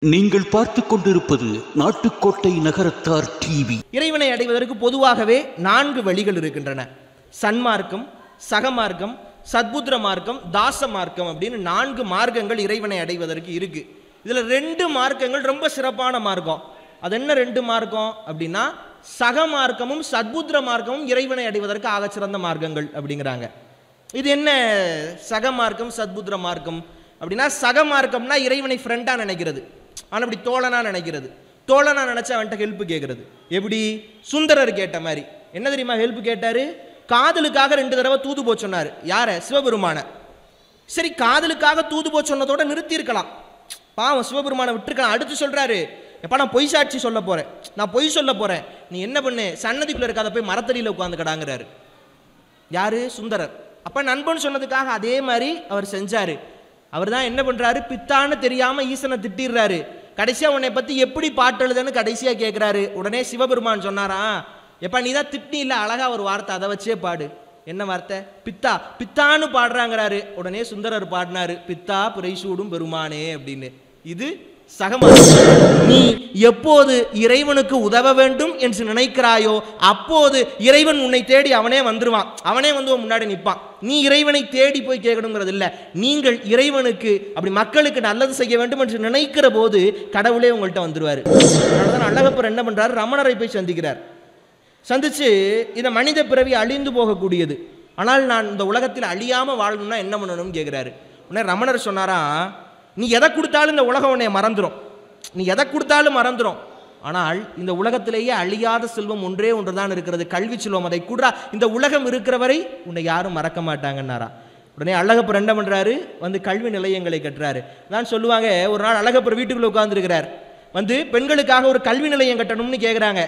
நீங்கள் பார்த்துக் கொண்டிருப்பது நாட்டுக்கோட்டை நகரத்தார் டிவி. இறைவனை அடைவதற்கு பொதுவாகவே 4 வழிகள் இருக்கின்றன. சன்மார்க்கம், சகமார்க்கம், சத்புத்திர மார்க்கம், தாச மார்க்கம் அப்படின்னு 4 மார்க்கங்கள் இறைவனை அடைவதற்கு இருக்கு. இதுல 2 மார்க்கங்கள் ரொம்ப சிறப்பான மார்க்கம். அது என்ன 2 மார்க்கம் அப்படின்னா, சகமார்க்கமும் சத்புத்திர மார்க்கமும் இறைவனை அடைவதற்கு ஆகச்சிறந்த மார்க்கங்கள் அப்படிங்கிறாங்க. இது என்ன சகமார்க்கம் சத்புத்திர மார்க்கம் அப்படின்னா, சகமார்க்கம்னா இறைவனை ஃப்ரெண்டா நினைக்கிறது, ஆனால் அப்படி தோழனா நினைக்கிறது. தோழனா நினைச்சா அவன்கிட்ட ஹெல்ப் கேட்கறது. எப்படி? சுந்தரர் கேட்ட மாதிரி. என்ன தெரியுமா ஹெல்ப் கேட்டாரு? காதலுக்காக 2 தடவை தூது போ சொன்னார். யார? சிவபெருமான. சரி, காதலுக்காக தூது போ சொன்னதோட நிறுத்தி இருக்கலாம், பாவம் சிவபெருமான விட்டுருக்கலாம். அடுத்து சொல்றாரு, எப்ப நான் பொய் சாட்சி சொல்ல போறேன், நான் பொய் சொல்ல போறேன், நீ என்ன பண்ணு, சன்னதிக்குள்ள இருக்காத போய் மரத்தடியில் உட்கார்ந்து கடாங்கிறாரு. யாரு? சுந்தரர். அப்ப நண்பன் சொன்னதுக்காக அதே மாதிரி அவர் செஞ்சாரு. அவர் தான் என்ன பண்றாரு, பித்தான்னு தெரியாம ஈசனை திட்டிடுறாரு. கடைசியா உன்னை பத்தி எப்படி பாட்டு எழுதுன்னு கடைசியா கேட்கிறாரு. உடனே சிவபெருமான் சொன்னாரா, எப்ப நீ தான் திட்டி இல்ல, அழகா ஒரு வார்த்தை, அதை வச்சே பாடு. என்ன வார்த்தை? பித்தா. பித்தான்னு பாடுறாங்கிறாரு. உடனே சுந்தரர் பாடினாரு, பித்தா புரைசூடும் பெருமானே அப்படின்னு. இது சகமார்க்கம். நீ எப்போது இறைவனுக்கு உதவ வேண்டும் என்று நினைக்கிறாயோ அப்போது இறைவன் உன்னை தேடி அவனே வந்துருவான், அவனே வந்து முன்னாடி நிற்பான். நீ இறைவனை தேடி போய் கேட்கணுங்கிறது இல்லை. நீங்கள் இறைவனுக்கு அப்படி மக்களுக்கு நல்லது செய்ய வேண்டும் என்று நினைக்கிற போது கடவுளே உங்கள்கிட்ட வந்துருவாரு. அதனாலதான் அழகப்பர் என்ன பண்றாரு, ரமணரை போய் சந்திக்கிறார். சந்திச்சு, இந்த மனித பிறவி அழிந்து போகக்கூடியது, ஆனால் நான் இந்த உலகத்தில் அழியாம வாழணும்னா என்ன பண்ணணும்னு கேட்கிறாரு. உடனே ரமணர் சொன்னாரா, நீ எதை கொடுத்தாலும் இந்த உலகம் உன்னை மறந்துடும், நீ எதை கொடுத்தாலும் மறந்துடும். ஆனால் இந்த உலகத்திலேயே அழியாத செல்வம் ஒன்றே ஒன்றுதான் இருக்கிறது, கல்வி செல்வம். அதை கூட இந்த உலகம் இருக்கிற வரை உன்னை யாரும் மறக்க மாட்டாங்கன்னாரா. உடனே அழகப்பர் என்ன பண்றாரு, வந்து கல்வி நிலையங்களை கட்டுறாரு. தான் சொல்லுவாங்க, ஒரு நாள் அழகப்பர் வீட்டுக்குள்ள உட்கார்ந்துருக்கிறார். வந்து பெண்களுக்காக ஒரு கல்வி நிலையம் கட்டணும்னு கேட்குறாங்க.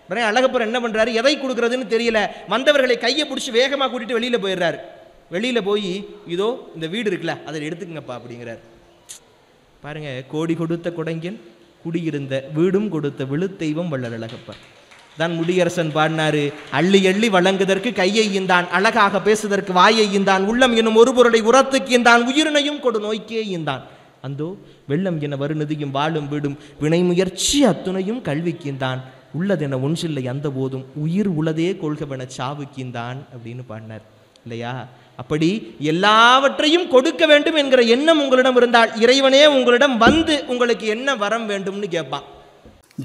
உடனே அழகப்பர் என்ன பண்றாரு, எதை கொடுக்கறதுன்னு தெரியல, வந்தவர்களை கையை பிடிச்சி வேகமா கூட்டிட்டு வெளியில போயிடுறாரு. வெளியில போய், இதோ இந்த வீடு இருக்குல்ல, அதை எடுத்துக்கங்கப்பா அப்படிங்கிறார். பாருங்க, கோடி கொடுத்த கொடைங்கன் குடியிருந்த வீடும் கொடுத்த விழுத்தெய்வம் வள்ளல் அழகப்பர். தான் முடியரசன் பாடினாரு, அள்ளி அள்ளி வழங்குதற்கு கையை ஈந்தான், அழகாக பேசுதற்கு வாயை ஈந்தான், உள்ளம் எனும் ஒரு பொருளை உரத்துக்கு ஈந்தான், உயிரினையும் கொடு நோய்க்கே ஈந்தான், அந்தோ வெள்ளம் என வருநதியும் வாழும் வீடும் வினை முயற்சி அத்துணையும் கல்விக்கின்றான், உள்ளதென ஒன்றில்லை அந்த போதும் உயிர் உளதே கொள்கவென சாவுக்கின்றான் அப்படின்னு பாடினார் இல்லையா? அப்படி எல்லாவற்றையும் கொடுக்க வேண்டும் என்கிற எண்ணம் உங்களிடம் இருந்தால் இறைவனே உங்களிடம் வந்து உங்களுக்கு என்ன வரம் வேண்டும்னு கேட்பான்.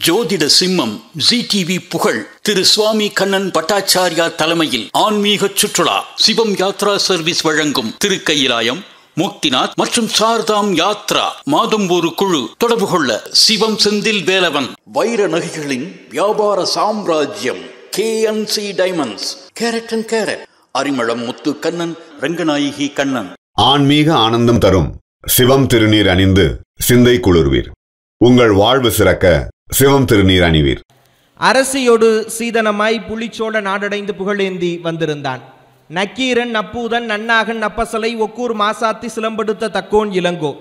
ஜோதிட சிம்மம் ஜி டிவி புகழ் திரு சுவாமி கண்ணன் பட்டாச்சாரியா தலைமையில் ஆன்மீக சுற்றுலா சிவம் யாத்ரா சர்வீஸ் வழங்கும் திருக்கையிலாயம், முக்திநாத் மற்றும் சார்தாம் யாத்ரா. மாதம் ஒரு குழு. தொடர்பு கொள்ள சிவம் செந்தில் வேலவன். வைர நகைகளின் வியாபார சாம்ராஜ்யம் KNC Diamonds, Carat and Carat. Arimalam Muthu Kannan, Ranganayaki Kannan. ஆன்மீக ஆனந்தம் தரும் சிவம் திருநீர் அணிந்து சிந்தை குளிர்வீர். உங்கள் வாழ்வு சிறக்க சிவம் திருநீர் அணிவீர். அரசியோடு சீதனமாய் புலிச்சோழ நாடடைந்து புகழேந்தி வந்திருந்தான். நக்கீரன் நப்பூதன் நன்னாகன் நப்பசலை ஒக்கூர் மாசாத்தி சிலம்படுத்த தக்கோன் இளங்கோ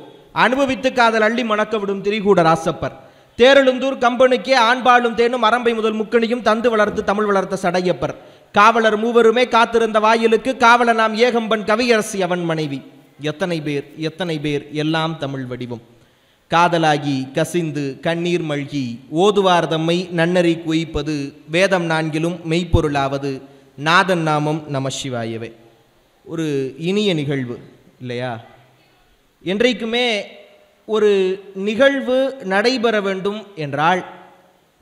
அனுபவித்து காதல் அள்ளி மணக்க விடும் திரிகூட ராசப்பர். தேரழுந்தூர் கம்பனுக்கே ஆண்பாலும் தேனும் அரம்பை முதல் முக்கணியும் தந்து வளர்த்து தமிழ் வளர்த்த சடையப்பர். காவலர் மூவருமே காத்திருந்த வாயிலுக்கு காவல நாம் ஏகம்பன் கவியரசி அவன் மனைவி. எத்தனை பேர் எத்தனை பேர், எல்லாம் தமிழ் வடிவம். காதலாகி கசிந்து கண்ணீர் மழ்கி ஓதுவார் தம்மை நன்னறி குய்ப்பது, வேதம் 4லும் மெய்ப்பொருளாவது, நாதன் நாமம் நம சிவாயவே. ஒரு இனிய நிகழ்வு இல்லையா? என்றைக்குமே ஒரு நிகழ்வு நடைபெற வேண்டும் என்றால்,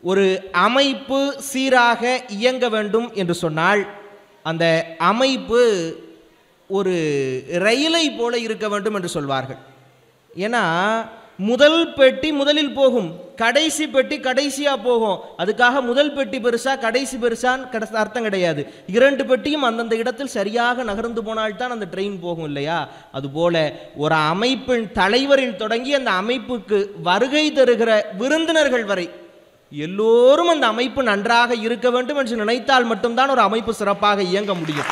ஒரு அமைப்பு சீராக இயங்க வேண்டும் என்று சொன்னால், அந்த அமைப்பு ஒரு ரயிலை போல இருக்க வேண்டும் என்று சொல்வார்கள். ஏன்னா முதல் பெட்டி முதலில் போகும், கடைசி பெட்டி கடைசியாக போகும். அதுக்காக முதல் பெட்டி பெருசா கடைசி பெருசான்னு அர்த்தம் கிடையாது. 2 பெட்டியும் அந்தந்த இடத்தில் சரியாக நகர்ந்து போனால்தான் அந்த ட்ரெயின் போகும் இல்லையா? அதுபோல ஒரு அமைப்பின் தலைவரில் தொடங்கி அந்த அமைப்புக்கு வருகை தருகிற விருந்தினர்கள் வரை எல்லோரும் அந்த அமைப்பு நன்றாக இருக்க வேண்டும் என்று நினைத்தால் மட்டும்தான் ஒரு அமைப்பு சிறப்பாக இயங்க முடியும்.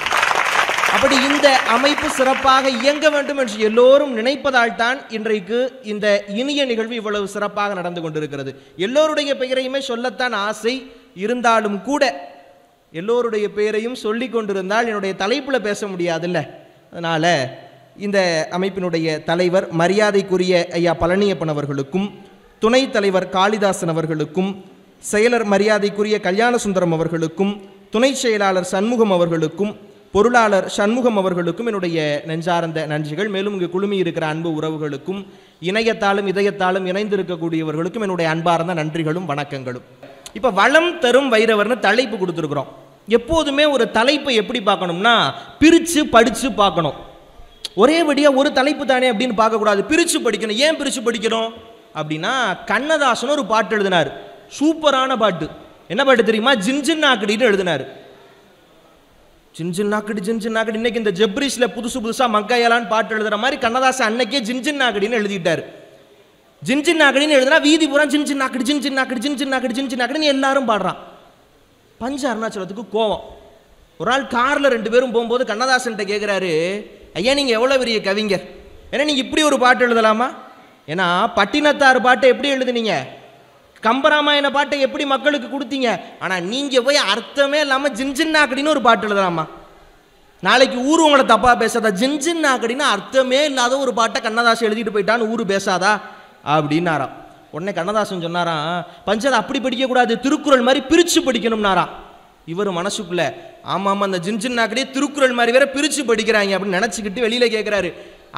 அப்படி இந்த அமைப்பு சிறப்பாக இயங்க வேண்டும் என்று எல்லோரும் நினைப்பதால் தான் இன்றைக்கு இந்த இனிய நிகழ்வு இவ்வளவு சிறப்பாக நடந்து கொண்டிருக்கிறது. எல்லோருடைய பெயரையுமே சொல்லத்தான் ஆசை இருந்தாலும் கூட எல்லோருடைய பெயரையும் சொல்லி கொண்டிருந்தால் என்னுடைய தலைப்பில் பேச முடியாதுல்ல. அதனால் இந்த அமைப்பினுடைய தலைவர் மரியாதைக்குரிய ஐயா பழனியப்பன் அவர்களுக்கும், துணைத் தலைவர் காளிதாசன் அவர்களுக்கும், செயலர் மரியாதைக்குரிய கல்யாணசுந்தரம் அவர்களுக்கும், துணை செயலாளர் சண்முகம் அவர்களுக்கும், பொருளாளர் சண்முகம் அவர்களுக்கும் என்னுடைய நெஞ்சார்ந்த நன்றிகள். மேலும் இங்கு குழுமி இருக்கிற அன்பு உறவுகளுக்கும், இணையத்தாலும் இதயத்தாலும் இணைந்திருக்கக்கூடியவர்களுக்கும் என்னுடைய அன்பார்ந்த நன்றிகளும் வணக்கங்களும். இப்போ வளம் தரும் வைரவர்னு தலைப்பு கொடுத்துருக்குறோம். எப்போதுமே ஒரு தலைப்பை எப்படி பார்க்கணும்னா பிரித்து படித்து பார்க்கணும். ஒரேபடியாக ஒரு தலைப்பு தானே அப்படின்னு பார்க்கக்கூடாது, பிரித்து படிக்கணும். ஏன் பிரித்து படிக்கணும் அப்படின்னா, கண்ணதாசன் ஒரு பாட்டு எழுதினார், சூப்பரான பாட்டு. என்ன பாட்டு தெரியுமா? ஜின்ஜின்னாக்கடின்னு எழுதினார். ஜின்ஜின்னாக்கடி ஜின்ஜின்னாக்கடி. இன்னைக்கு இந்த ஜெப்ரிஸில் புதுசாக மங்காயலான்னு பாட்டு எழுதுற மாதிரி கண்ணதாசன் அன்னைக்கே ஜின்ஜின்னாக்கடின்னு எழுதிட்டார். ஜின்ஜின்னாக்கடின்னு எழுதுனா வீதி பூரா ஜின்ஜின்னாக்கடி ஜின்ஜின்னாக்கடி ஜின்ஜின்னாக்கடி ஜின்ஜின்னாக்கடின்னு எல்லாரும் பாடுறான். பஞ்ச அருணாச்சலத்துக்கு கோவம். ஒரு ஆள் காரில் 2 பேரும் போகும்போது கண்ணதாசன்கிட்ட கேட்குறாரு, ஐயா நீங்கள் எவ்வளோ பெரிய கவிஞர், ஏன்னா நீங்கள் இப்படி ஒரு பாட்டு எழுதலாமா? ஏன்னா பட்டினத்தார் பாட்டை எப்படி எழுதுனீங்க, கம்பராமாயண பாட்டை எப்படி மக்களுக்கு கொடுத்தீங்க, ஆனால் நீங்கள் போய் அர்த்தமே இல்லாமல் ஜின்ஜின்னாக்கடின்னு ஒரு பாட்டு எழுதலாமா? நாளைக்கு ஊர் உங்களை தப்பாக பேசாதா? ஜின்ஜின்னாக்கடின்னு அர்த்தமே இல்லாத ஒரு பாட்டை கண்ணதாசன் எழுதிட்டு போயிட்டான்னு ஊர் பேசாதா அப்படின்னாராம். உடனே கண்ணதாசன் சொன்னாராம், பஞ்சதை அப்படி படிக்கக்கூடாது, திருக்குறள் மாதிரி பிரித்து படிக்கணும்னாராம். இவர் மனசுக்குள்ள ஆமாம் ஆமாம், அந்த ஜின்ஜின்னாக்கடியே திருக்குறள் மாதிரி வேற பிரித்து படிக்கிறாங்க அப்படின்னு நினச்சிக்கிட்டு வெளியில் கேட்குறாரு,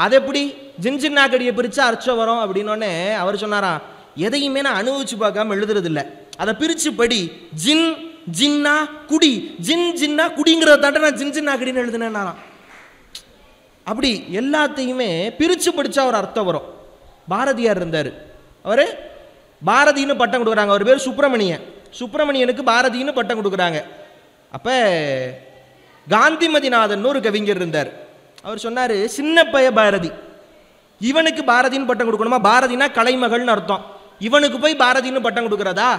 அது எப்படி ஜின்ஜின்னாக்கடியை பிரித்தா அர்த்தம் வரும் அப்படின்னோடனே அவர் சொன்னாராம், எதையுமே நான் அனுபவிச்சு பார்க்காம எழுதுறது இல்லை, அதை பிரித்து படி. ஜின் ஜின்னா குடி, ஜின் ஜின்னா குடிங்கிறத தாண்ட நான் ஜின்ஜின்னாக்கடின்னு எழுதுனேன்னாராம். அப்படி எல்லாத்தையுமே பிரித்து படித்தா ஒரு அர்த்தம் வரும். பாரதியார் இருந்தார், அவர் பாரதின்னு பட்டம் கொடுக்குறாங்க. அவர் பேர் சுப்பிரமணியன். சுப்பிரமணியனுக்கு பாரதின்னு பட்டம் கொடுக்குறாங்க. அப்போ காந்திமதிநாதன் ஒரு கவிஞர் இருந்தார். அவர் சொன்னார், சின்ன பைய பாரதி, இவனுக்கு பாரதின்னு பட்டம் கொடுக்கணுமா? பாரதினா கலைமகள்னு அர்த்தம், இவனுக்கு போய் பாரதின்னு பட்டம் கொடுக்குறதா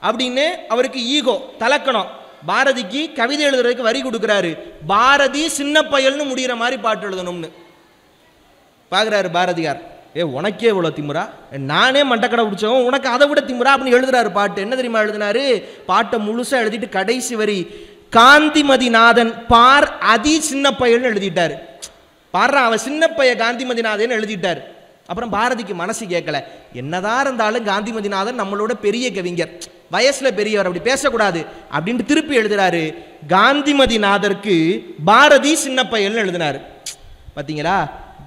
அப்படின்னு அவருக்கு ஈகோ தலக்கணும். பாரதிக்கு கவிதை எழுதுறதுக்கு வரி கொடுக்குறாரு, பாரதி சின்ன பயல்னு முடிகிற மாதிரி பாட்டு எழுதணும்னு பார்க்குறாரு பாரதியார். உனக்கே இவ்வளோ திமுறா, நானே மண்டக்கடை பிடிச்சவன், உனக்கு அதை விட திமுறா அப்படின்னு எழுதுறாரு பாட்டு. என்ன தெரியுமா எழுதினாரு? பாட்டை முழுசாக எழுதிட்டு கடைசி வரி காந்திமதிநாதன் பார் அதி சின்ன பையன்னு எழுதிட்டார். பாடுறான், அவன் சின்ன பைய காந்திமதிநாதன் எழுதிட்டார். அப்புறம் பாரதிக்கு மனசு கேட்கல, என்னதான் இருந்தாலும் காந்திமதிநாதன் நம்மளோட பெரிய கவிஞர், வயசுல பெரியவர், அப்படி பேசக்கூடாது அப்படின்ட்டு திருப்பி எழுதுறாரு, காந்திமதிநாதருக்கு பாரதி சின்ன பையன்னு எழுதினாரு. பார்த்தீங்களா?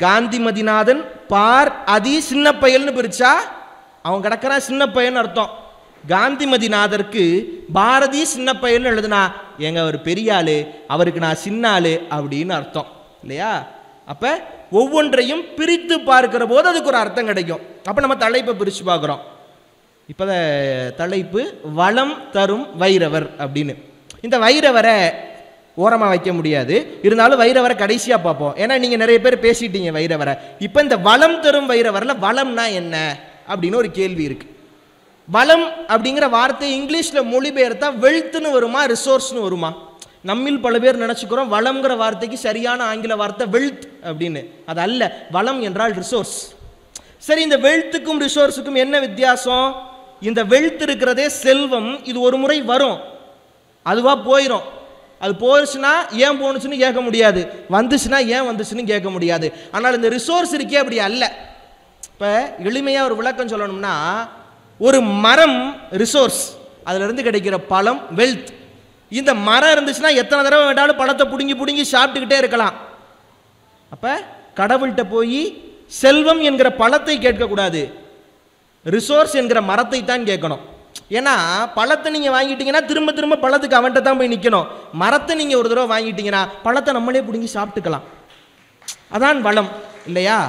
காந்திமதிநாதன் பார் அதி சின்ன பையல்னு பிரிச்சா அவன் கிடக்கிறான் சின்ன பையன் அர்த்தம். காந்திமதிநாதருக்கு பாரதி சின்ன பையன் எழுதுனா எங்க அவர் பெரிய ஆளு, அவருக்கு நான் சின்ன ஆளு அப்படின்னு அர்த்தம் இல்லையா? அப்ப ஒவ்வொன்றையும் பிரித்து பார்க்கிற போது அதுக்கு ஒரு அர்த்தம் கிடைக்கும். அப்ப நம்ம தலைப்பை பிரிச்சு பார்க்கிறோம். இப்ப தலைப்பு வளம் தரும் வைரவர் அப்படின்னு. இந்த வைரவரை ஓரமாக வைக்க முடியாது, இருந்தாலும் வைரவரை கடைசியாக பார்ப்போம். ஏன்னா நீங்கள் நிறைய பேர் பேசிட்டீங்க வைரவரை. இப்போ இந்த வளம் தரும் வைரவரில் வளம்னா என்ன அப்படின்னு ஒரு கேள்வி இருக்கு. வளம் அப்படிங்கிற வார்த்தை இங்கிலீஷில் மொழிபெயர்த்தா வெல்த்னு வருமா, ரிசோர்ஸ்னு வருமா? நம்மில் பல பேர் நினச்சிக்கிறோம் வளம்ங்கிற வார்த்தைக்கு சரியான ஆங்கில வார்த்தை வெல்த் அப்படின்னு. அது அல்ல, வளம் என்றால் ரிசோர்ஸ். சரி, இந்த வெல்த்துக்கும் ரிசோர்ஸுக்கும் என்ன வித்தியாசம்? இந்த வெல்த் இருக்கிறதே செல்வம், இது ஒரு முறை வரும், அதுவாக போயிடும். அது போச்சுன்னா ஏன் போணுச்சுன்னு கேட்க முடியாது, வந்துச்சுன்னா ஏன் வந்துச்சுன்னு கேட்க முடியாது. ஆனால் இந்த ரிசோர்ஸ் இருக்கே அப்படி அல்ல. இப்போ எளிமையாக ஒரு விளக்கம் சொல்லணும்னா, ஒரு மரம் ரிசோர்ஸ், அதிலிருந்து கிடைக்கிற பழம் வெல்த். இந்த மரம் இருந்துச்சுன்னா எத்தனை தடவை வேண்டாலும் பழத்தை பிடுங்கி பிடுங்கி சாப்பிட்டுக்கிட்டே இருக்கலாம். அப்போ கடவுள்கிட்ட போய் செல்வம் என்கிற பழத்தை கேட்கக்கூடாது, ரிசோர்ஸ் என்கிற மரத்தை தான் கேட்கணும். ஏன்னா பழத்தை நீங்கள் வாங்கிட்டீங்கன்னா திரும்ப திரும்ப பழத்துக்கு அவன்கிட்ட தான் போய் நிற்கணும். மரத்தை நீங்கள் ஒரு தடவை வாங்கிட்டீங்கன்னா பழத்தை நம்மளே பிடுங்கி சாப்பிட்டுக்கலாம். அதான் வளம் இல்லையா?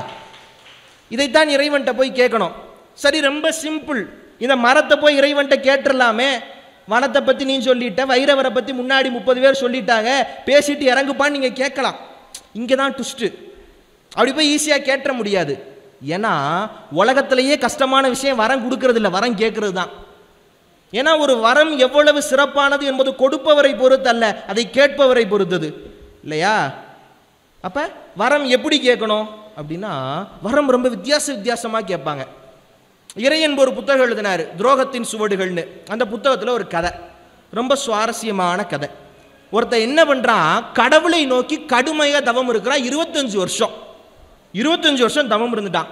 இதைத்தான் இறைவன்கிட்ட போய் கேட்கணும். சரி, ரொம்ப சிம்பிள். இந்த மரத்தை போய் இறைவன்கிட்ட கேட்டுடலாமே. வனத்தை பற்றி நீ சொல்லிட்ட, வைரவரை பற்றி முன்னாடி 30 பேர் சொல்லிட்டாங்க, பேசிட்டு இறங்குப்பான்னு நீங்கள் கேட்கலாம். இங்கே தான் ட்விஸ்ட்டு. அப்படி போய் ஈஸியாக கேட்ட முடியாது. ஏன்னா உலகத்திலேயே கஷ்டமான விஷயம் வரம் கொடுக்கறது இல்லை, வரம் கேட்கறது தான். ஏன்னா ஒரு வரம் எவ்வளவு சிறப்பானது என்பது கொடுப்பவரை பொறுத்து அல்ல, அதை கேட்பவரை பொறுத்தது இல்லையா? அப்ப வரம் எப்படி கேட்கணும் அப்படின்னா, வரம் ரொம்ப வித்தியாசமாக கேட்பாங்க. இறையன் ஒரு புத்தகம் எழுதினார், துரோகத்தின் சுவடுகள்னு. அந்த புத்தகத்தில் ஒரு கதை, ரொம்ப சுவாரஸ்யமான கதை. ஒருத்தன் என்ன பண்றான், கடவுளை நோக்கி கடுமையாக தவம் இருக்கிறான். 25 வருஷம் தவம் இருந்துட்டான்.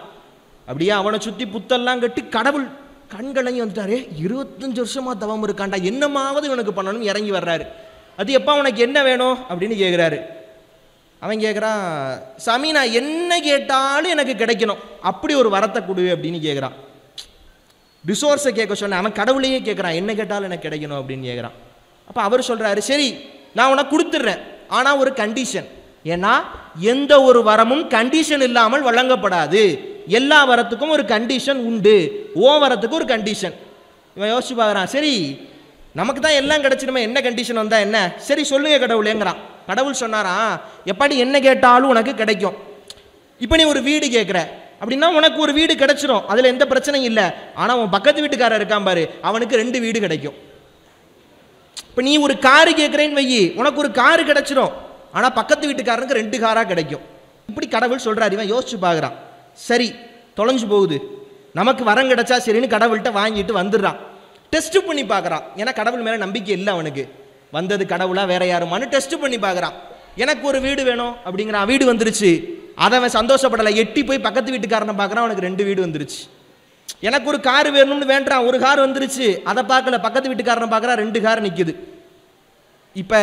அப்படியே அவனை சுற்றி புத்தெல்லாம் கட்டி கடவுள் கண்களையும் வந்துட்டாரு. 25 வருஷமா தவம் இருக்காண்டா, என்னமாவது இவனுக்கு பண்ணணும் இறங்கி வர்றாரு. அது எப்போ உனக்கு என்ன வேணும் அப்படின்னு கேட்குறாரு. அவன் கேட்குறான், சாமி நான் என்ன கேட்டாலும் எனக்கு கிடைக்கணும், அப்படி ஒரு வரத்தை கொடு அப்படின்னு கேட்குறான். ரிசோர்ஸை கேட்க சொன்னேன், அவன் கடவுளையே கேட்குறான், என்ன கேட்டாலும் எனக்கு கிடைக்கணும் அப்படின்னு கேட்குறான். அப்போ அவர் சொல்கிறாரு, சரி நான் உனக்கு கொடுத்துட்றேன், ஆனால் ஒரு கண்டிஷன். ஏன்னா எந்த ஒரு வரமும் கண்டிஷன் இல்லாமல் வழங்கப்படாது. எல்லா வரத்துக்கும் ஒரு கண்டிஷன் உண்டு, ஓ வரத்துக்கு ஒரு கண்டிஷன். இவன் யோசிச்சு பார்க்குறான், சரி நமக்கு தான் எல்லாம் கிடைச்சிடுமே, என்ன கண்டிஷன் வந்தால் என்ன, சரி சொல்லுங்க கடவுளேங்கிறான். கடவுள் சொன்னாராம், எப்படி என்ன கேட்டாலும் உனக்கு கிடைக்கும். இப்போ நீ ஒரு வீடு கேட்குற அப்படின்னா உனக்கு ஒரு வீடு கிடைச்சிடும், அதில் எந்த பிரச்சனையும் இல்லை. ஆனால் உன் பக்கத்து வீட்டுக்காரர் இருக்கான் பாரு, அவனுக்கு 2 வீடு கிடைக்கும். இப்போ நீ ஒரு காரு கேட்குறேன்னு வையி, உனக்கு ஒரு காரு கிடைச்சிடும், ஆனால் பக்கத்து வீட்டுக்காரனுக்கு 2 காராக கிடைக்கும். இப்படி கடவுள் சொல்கிறார். இவன் யோசிச்சு பார்க்குறான், சரி தொலைஞ்சு போகுது, நமக்கு வரம் கிடைச்சா சரின்னு கடவுள்கிட்ட வாங்கிட்டு வந்துடுறான். டெஸ்ட் பண்ணி பார்க்குறான், ஏன்னா கடவுள் மேலே நம்பிக்கை இல்லை அவனுக்கு, வந்தது கடவுளா வேற யாருமான்னு டெஸ்ட் பண்ணி பார்க்குறான். எனக்கு ஒரு வீடு வேணும் அப்படிங்கிறான், வீடு வந்துருச்சு. அதை அவன் சந்தோஷப்படலை, எட்டி போய் பக்கத்து வீட்டுக்காரனை பார்க்குறான், அவனுக்கு 2 வீடு வந்துருச்சு. எனக்கு ஒரு கார் வேணும்னு வேண்டாம், ஒரு கார் வந்துருச்சு. அதை பார்க்கல, பக்கத்து வீட்டுக்காரனை பார்க்குறான், 2 கார் நிற்குது. இப்போ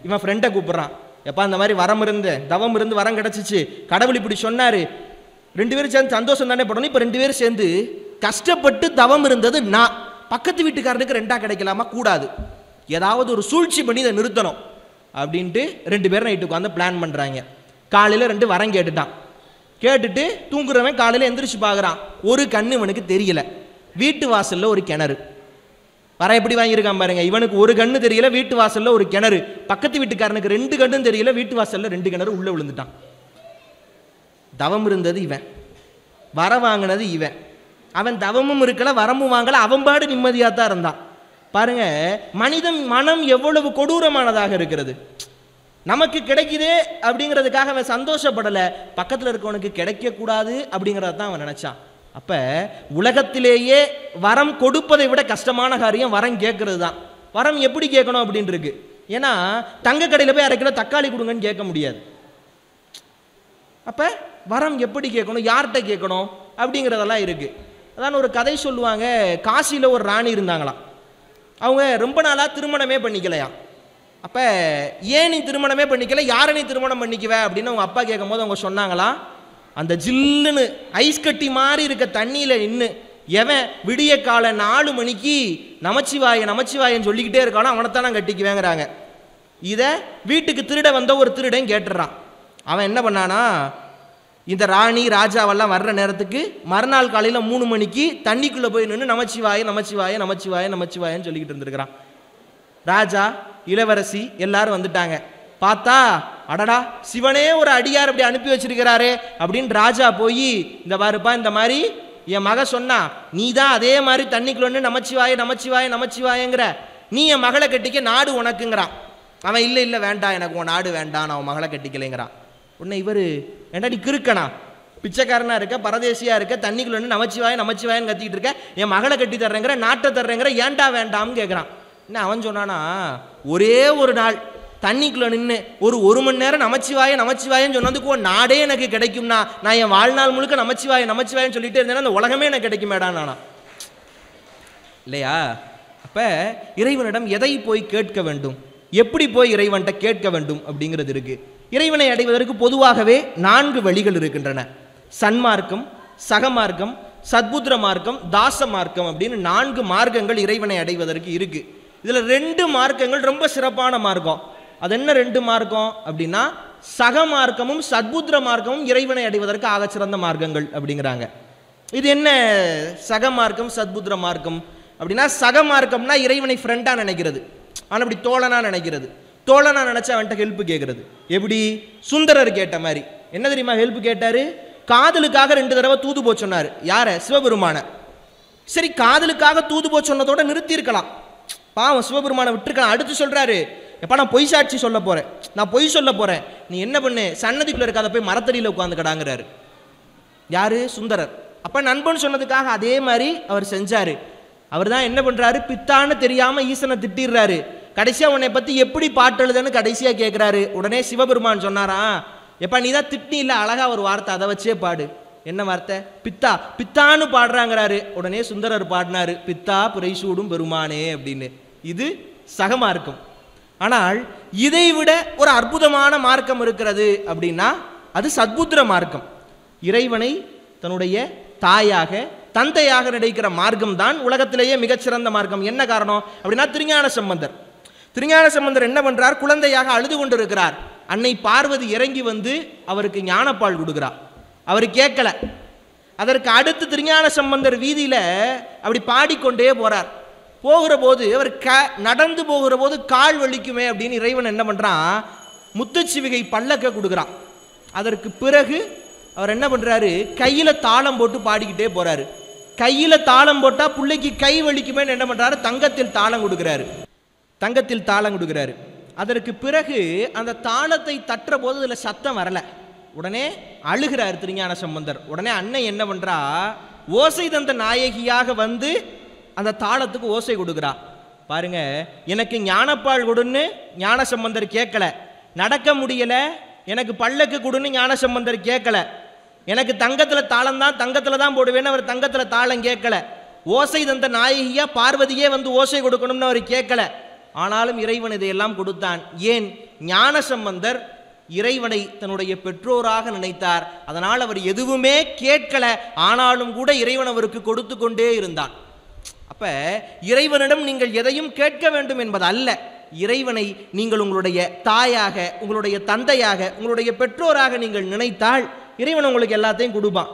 இவன் ஃப்ரெண்டை கூப்பிட்றான், எப்பா இந்த மாதிரி வரம் இருந்து தவம் இருந்து வரம் கிடச்சிச்சு, கடவுள் இப்படி சொன்னார், 2 பேரும் சேர்ந்து சந்தோஷம் தானே படணும். இப்போ 2 பேரும் சேர்ந்து கஷ்டப்பட்டு தவம் இருந்தது நான், பக்கத்து வீட்டுக்காரனுக்கு 2ஆக கிடைக்கலாமா, கூடாது, ஏதாவது ஒரு சூழ்ச்சி பண்ணி இதை நிறுத்தணும் அப்படின்ட்டு 2 பேரும் நைட்டு உட்காந்து பிளான் பண்ணுறாங்க. காலையில் 2 வரம் கேட்டுட்டான். கேட்டுட்டு தூங்குறவன் காலையில் எந்திரிச்சு பார்க்குறான், ஒரு கண்ணு இவனுக்கு தெரியல. வீட்டு வாசலில் ஒரு கிணறு. வர எப்படி வாங்கியிருக்கான் பாருங்க, இவனுக்கு ஒரு கண்ணு தெரியல, வீட்டு வாசலில் ஒரு கிணறு. பக்கத்து வீட்டுக்காரனுக்கு 2 கண்ணும் தெரியல, வீட்டு வாசலில் 2 கிணறு, உள்ளே விழுந்துட்டான். தவம் இருந்தது இவன், வர வாங்கினது இவன். அவன் தவமும் இருக்கல, வரமும் வாங்கல, அவன் பாடு நிம்மதியாக தான் இருந்தான். பாருங்க, மனிதன் மனம் எவ்வளவு கொடூரமானதாக இருக்கிறது. நமக்கு கிடைக்குதே அப்படிங்கிறதுக்காக அவன் சந்தோஷப்படலை, பக்கத்தில் இருக்கவனுக்கு கிடைக்கக்கூடாது அப்படிங்கிறத தான் அவன் நினைச்சான். அப்போ உலகத்திலேயே வரம் கொடுப்பதை விட கஷ்டமான காரியம் வரம் கேட்கறது தான். வரம் எப்படி கேட்கணும் அப்படின்னு இருக்கு. ஏன்னா தங்க கடையில் போய் 1/2 கிலோ தக்காளி கொடுங்கன்னு கேட்க முடியாது. அப்போ வரம் எப்படி கேட்கணும், யார்கிட்ட கேட்கணும் அப்படிங்கிறதெல்லாம் இருக்கு. அதான் ஒரு கதை சொல்லுவாங்க, காசியில் ஒரு ராணி இருந்தாங்களாம். அவங்க ரொம்ப நாளாக திருமணமே பண்ணிக்கலையா. அப்போ ஏன் நீ திருமணமே பண்ணிக்கல, யாரை நீ திருமணம் பண்ணிக்குவ அப்படின்னு அவங்க அப்பா கேட்கும் போது அவங்க சொன்னாங்களாம், அந்த ஜில்லுன்னு ஐஸ் கட்டி மாதிரி இருக்க தண்ணியில் நின்று எவன் விடிய காலை 4 மணிக்கு நமச்சிவாய நமச்சிவாயன்னு சொல்லிக்கிட்டே இருக்கானோ அவனைத்தான் நான் கட்டிக்குவேங்கிறாங்க. இதை வீட்டுக்கு திருட வந்த ஒரு திருடன் கேட்டுறான். அவன் என்ன பண்ணானா, இந்த ராணி ராஜாவெல்லாம் வர்ற நேரத்துக்கு மறுநாள் காலையில் 3 மணிக்கு தண்ணிக்குள்ளே போய் நின்று நமச்சிவாய நமச்சிவாய நமச்சிவாய நமச்சிவாயன்னு சொல்லிக்கிட்டு இருந்திருக்கிறான். ராஜா இளவரசி எல்லாரும் வந்துட்டாங்க. பார்த்தா அடடா சிவனே ஒரு அடியார் அப்படி அனுப்பி வச்சிருக்கிறாரே அப்படின்னு ராஜா போய், இந்த பாருப்பா இந்த மாதிரி என் மக சொன்னா, நீ தான் அதே மாதிரி தண்ணிக்குள்ள நமச்சிவாய நமச்சிவாய நமச்சிவாயங்கிற, நீ என் மகளை கட்டிக்க, நாடு உனக்குங்கிறான். அவன் இல்லை இல்லை வேண்டாம், எனக்கு உன் நாடு வேண்டாம், நான் உன் மகளை கட்டிக்கலைங்கிறான். உடனே இவர், ஏண்டா நீ கிறுக்கனா, பிச்சைக்காரனா இருக்க, பரதேசியா இருக்க, தண்ணிக்குள்ள நமச்சிவாய நமச்சிவாயன்னு கத்திக்கிட்டு இருக்க, என் மகளை கட்டி தர்றேங்கிற, நாட்டை தர்றேங்கிற, ஏன்டா வேண்டாம்னு கேட்குறான். என்ன அவன் சொன்னானா, ஒரே ஒரு நாள் தண்ணிக்குள்ள நின்று ஒரு மணி நேரம் நமச்சிவாய நமச்சிவாயன்னு சொன்னதுக்கு நாடே எனக்கு கிடைக்கும்னா, நான் என் வாழ்நாள் முழுக்க நமச்சிவாய நமச்சிவாயன்னு சொல்லிட்டே இருந்தேன்னா அந்த உலகமே எனக்கு கிடைக்குமேடான் நானா, இல்லையா? அப்போ இறைவனிடம் எதை போய் கேட்க வேண்டும், எப்படி போய் இறைவன்கிட்ட கேட்க வேண்டும் அப்படிங்கிறது இருக்கு. இறைவனை அடைவதற்கு பொதுவாகவே 4 வழிகள் இருக்கின்றன. சன்மார்க்கம், சகமார்க்கம், சத்புத்திர மார்க்கம், தாச மார்க்கம் அப்படின்னு 4 மார்க்கங்கள் இறைவனை அடைவதற்கு இருக்கு. இதில் 2 மார்க்கங்கள் ரொம்ப சிறப்பான மார்க்கம். அது என்ன 2 மார்க்கம் அப்படின்னா, சகமார்க்கமும் சத்புத்திர மார்க்கமும் இறைவனை அடைவதற்கு ஆகச்சிறந்த மார்க்கங்கள் அப்படிங்கிறாங்க. இது என்ன சகமார்க்கம் சத்புத்திர மார்க்கம் அப்படின்னா, சகமார்க்கம்னா இறைவனை ஃப்ரெண்டாக நினைக்கிறது, ஆனால் அப்படி தோழனா நினைக்கிறது. தோழனா நினைச்சா அவன்கிட்ட ஹெல்ப் கேட்கறது. எப்படி சுந்தரர் கேட்ட மாதிரி. என்ன தெரியுமா ஹெல்ப் கேட்டாரு? காதலுக்காக 2 தடவை தூது போ சொன்னார். யார? சிவபெருமான. சரி, காதலுக்காக தூது போ சொன்னதோட நிறுத்தி இருக்கலாம், பாவம் சிவபெருமான விட்டுருக்கலாம். அடுத்து சொல்றாரு, எப்பா நான் பொய் சாட்சி சொல்ல போறேன், நான் பொய் சொல்ல போறேன், நீ என்ன பண்ணு, சன்னதிக்குள்ள இருக்காத போய் மரத்தடியில் உட்காந்துக்கடாங்கிறாரு. யாரு? சுந்தரர். அப்ப நண்பன் சொன்னதுக்காக அதே மாதிரி அவர் செஞ்சாரு. அவர் தான் என்ன பண்றாரு, பித்தான்னு தெரியாம ஈசனை திட்டிடுறாரு. கடைசியா உன்னை பத்தி எப்படி பாட்டு எழுதுன்னு கடைசியா கேட்கிறாரு. உடனே சிவபெருமான் சொன்னாரா, எப்பா நீ தான் திட்டி இல்லை, அழகா ஒரு வார்த்தை, அதை வச்சே பாடு. என்ன வார்த்தை? பித்தா. பித்தான்னு பாடுறாங்கிறாரு. உடனே சுந்தரர் பாடினாரு, பித்தா பிறைசூடும் பெருமானே அப்படின்னு. இது சகமார்க்கம். ஆனால் இதை விட ஒரு அற்புதமான மார்க்கம் இருக்கிறது அப்படின்னா அது சத்புத்திர மார்க்கம். இறைவனை தன்னுடைய தாயாக தந்தையாக நினைக்கிற மார்க்கம் தான் உலகத்திலேயே மிகச்சிறந்த மார்க்கம். என்ன காரணம் அப்படின்னா திருஞான சம்பந்தர். திருஞான சம்பந்தர் என்ன பண்றார்? குழந்தையாக அழுது கொண்டிருக்கிறார். அன்னை பார்வதி இறங்கி வந்து அவருக்கு ஞானப்பால் கொடுக்கிறார். அவர் கேட்கல. அதற்கு அடுத்து திருஞான சம்பந்தர் வீதியில அப்படி பாடிக்கொண்டே போறார். போகிற போது அவர் நடந்து போகிற போது கால் வலிக்குமே அப்படின்னு இறைவன் என்ன பண்றான்? முத்துச்சிவிகை பல்லக்க கொடுக்குறான். அதற்கு பிறகு அவர் என்ன பண்றாரு? கையில தாளம் போட்டு பாடிக்கிட்டே போறாரு. கையில தாளம் போட்டா பிள்ளைக்கு கை வலிக்குமேன்னு என்ன பண்றாரு? தங்கத்தில் தாளம் கொடுக்கிறாரு. தங்கத்தில் தாளம் கொடுக்கிறாரு. அதற்கு பிறகு அந்த தாளத்தை தட்டுற போது அதுல சத்தம் வரல. உடனே அழுகிறார் திருஞான சம்பந்தர். உடனே அன்னை என்ன பண்றா? ஓசை தந்த நாயகியாக வந்து அந்த தாளத்துக்கு ஓசை கொடுக்குறா. பாருங்க, எனக்கு ஞானப்பால் கொடுன்னு ஞான சம்பந்தர் கேட்கல. நடக்க முடியல, எனக்கு பல்லக்கு கொடுன்னு ஞான சம்பந்தர் கேட்கல. எனக்கு தங்கத்துல தாளம் தான், தங்கத்துல தான் போடுவேன்னு அவர் தங்கத்துல தாளம் கேட்கல. ஓசை தந்த நாயகியா பார்வதியே வந்து ஓசை கொடுக்கணும்னு அவர் கேட்கல. ஆனாலும் இறைவன் இதையெல்லாம் கொடுத்தான். ஏன்? ஞான சம்பந்தர் இறைவனை தன்னுடைய பெற்றோராக நினைத்தார். அதனால் அவர் எதுவுமே கேட்கல. ஆனாலும் கூட இறைவன் அவருக்கு கொடுத்து கொண்டே இருந்தான். அப்ப இறைவனிடம் நீங்கள் எதையும் கேட்க வேண்டும் என்பது அல்ல. இறைவனை நீங்கள் உங்களுடைய தாயாக, உங்களுடைய தந்தையாக, உங்களுடைய பெற்றோராக நீங்கள் நினைத்தால் இறைவன் உங்களுக்கு எல்லாத்தையும் கொடுப்பான்.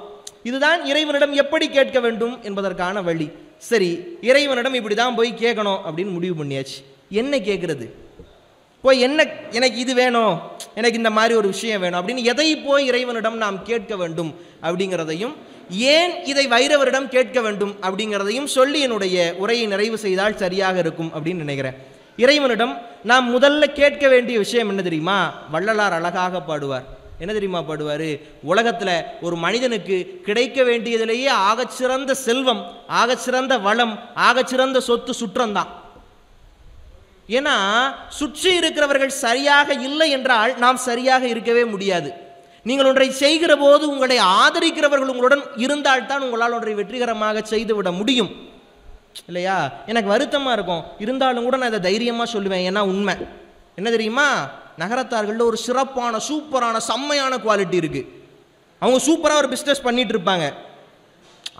இதுதான் இறைவனிடம் எப்படி கேட்க வேண்டும் என்பதற்கான வழி. சரி, இறைவனிடம் இப்படிதான் போய் கேட்கணும் அப்படின்னு முடிவு பண்ணியாச்சு. என்ன கேட்கறது? போய் என்ன, எனக்கு இது வேணும், எனக்கு இந்த மாதிரி ஒரு விஷயம் வேணும் அப்படின்னு எதை போய் இறைவனிடம் நாம் கேட்க வேண்டும் அப்படிங்கிறதையும், ஏன் இதை வைரவரிடம் கேட்க வேண்டும் அப்படிங்கிறதையும் சொல்லி என்னுடைய உரையை நிறைவு செய்தால் சரியாக இருக்கும் அப்படின்னு நினைக்கிறேன். இறைவனிடம் நாம் முதல்ல கேட்க வேண்டிய விஷயம் என்ன தெரியுமா? வள்ளலார் அழகாக பாடுவார். என்ன தெரியுமா பாடுவார்? உலகத்தில் ஒரு மனிதனுக்கு கிடைக்க வேண்டியதிலேயே ஆகச்சிறந்த செல்வம், ஆகச்சிறந்த வளம், ஆகச்சிறந்த சொத்து சுற்றம்தான். ஏன்னா சுற்றி இருக்கிறவர்கள் சரியாக இல்லை என்றால் நாம் சரியாக இருக்கவே முடியாது. நீங்கள் ஒன்றை செய்கிற போது உங்களை ஆதரிக்கிறவர்கள் உங்களுடன் இருந்தால்தான் உங்களால் ஒன்றை வெற்றிகரமாக செய்துவிட முடியும், இல்லையா? எனக்கு வருத்தமாக இருக்கும், இருந்தாலும் கூட நான் இதை தைரியமாக சொல்லுவேன். ஏன்னா உண்மை என்ன தெரியுமா? நகரத்தார்களில் ஒரு சிறப்பான சூப்பரான செம்மையான குவாலிட்டி இருக்குது. அவங்க சூப்பராக ஒரு பிஸ்னஸ் பண்ணிட்டு இருப்பாங்க.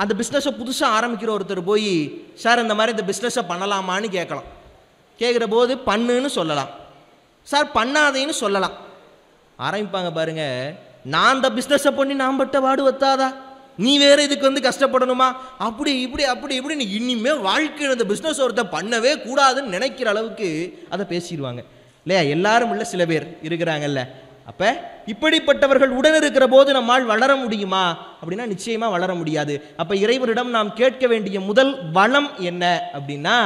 அந்த பிஸ்னஸை புதுசாக ஆரம்பிக்கிற ஒருத்தர் போய், சார் இந்த மாதிரி இந்த பிஸ்னஸை பண்ணலாமான்னு கேட்கலாம். கேட்குற போது பண்ணுன்னு சொல்லலாம், சார் பண்ணாதேன்னு சொல்லலாம். ஆரம்பிப்பாங்க பாருங்க, நான் இந்த பிஸ்னஸை பண்ணி நான் பட்ட பாடு வத்தாதா, நீ வேற இதுக்கு வந்து கஷ்டப்படணுமா, அப்படி இப்படி அப்படி இப்படி நீ இனிமேல் வாழ்க்கையில் இந்த பிஸ்னஸ் ஒருத்தர் பண்ணவே கூடாதுன்னு நினைக்கிற அளவுக்கு அதை பேசிடுவாங்க, இல்லையா? எல்லாரும் இல்லை, சில பேர் இருக்கிறாங்கல்ல. அப்போ இப்படிப்பட்டவர்கள் உடன் இருக்கிற போது நம்மால் வளர முடியுமா அப்படின்னா நிச்சயமாக வளர முடியாது. அப்போ இறைவனிடம் நாம் கேட்க வேண்டிய முதல் வளம் என்ன அப்படின்னா,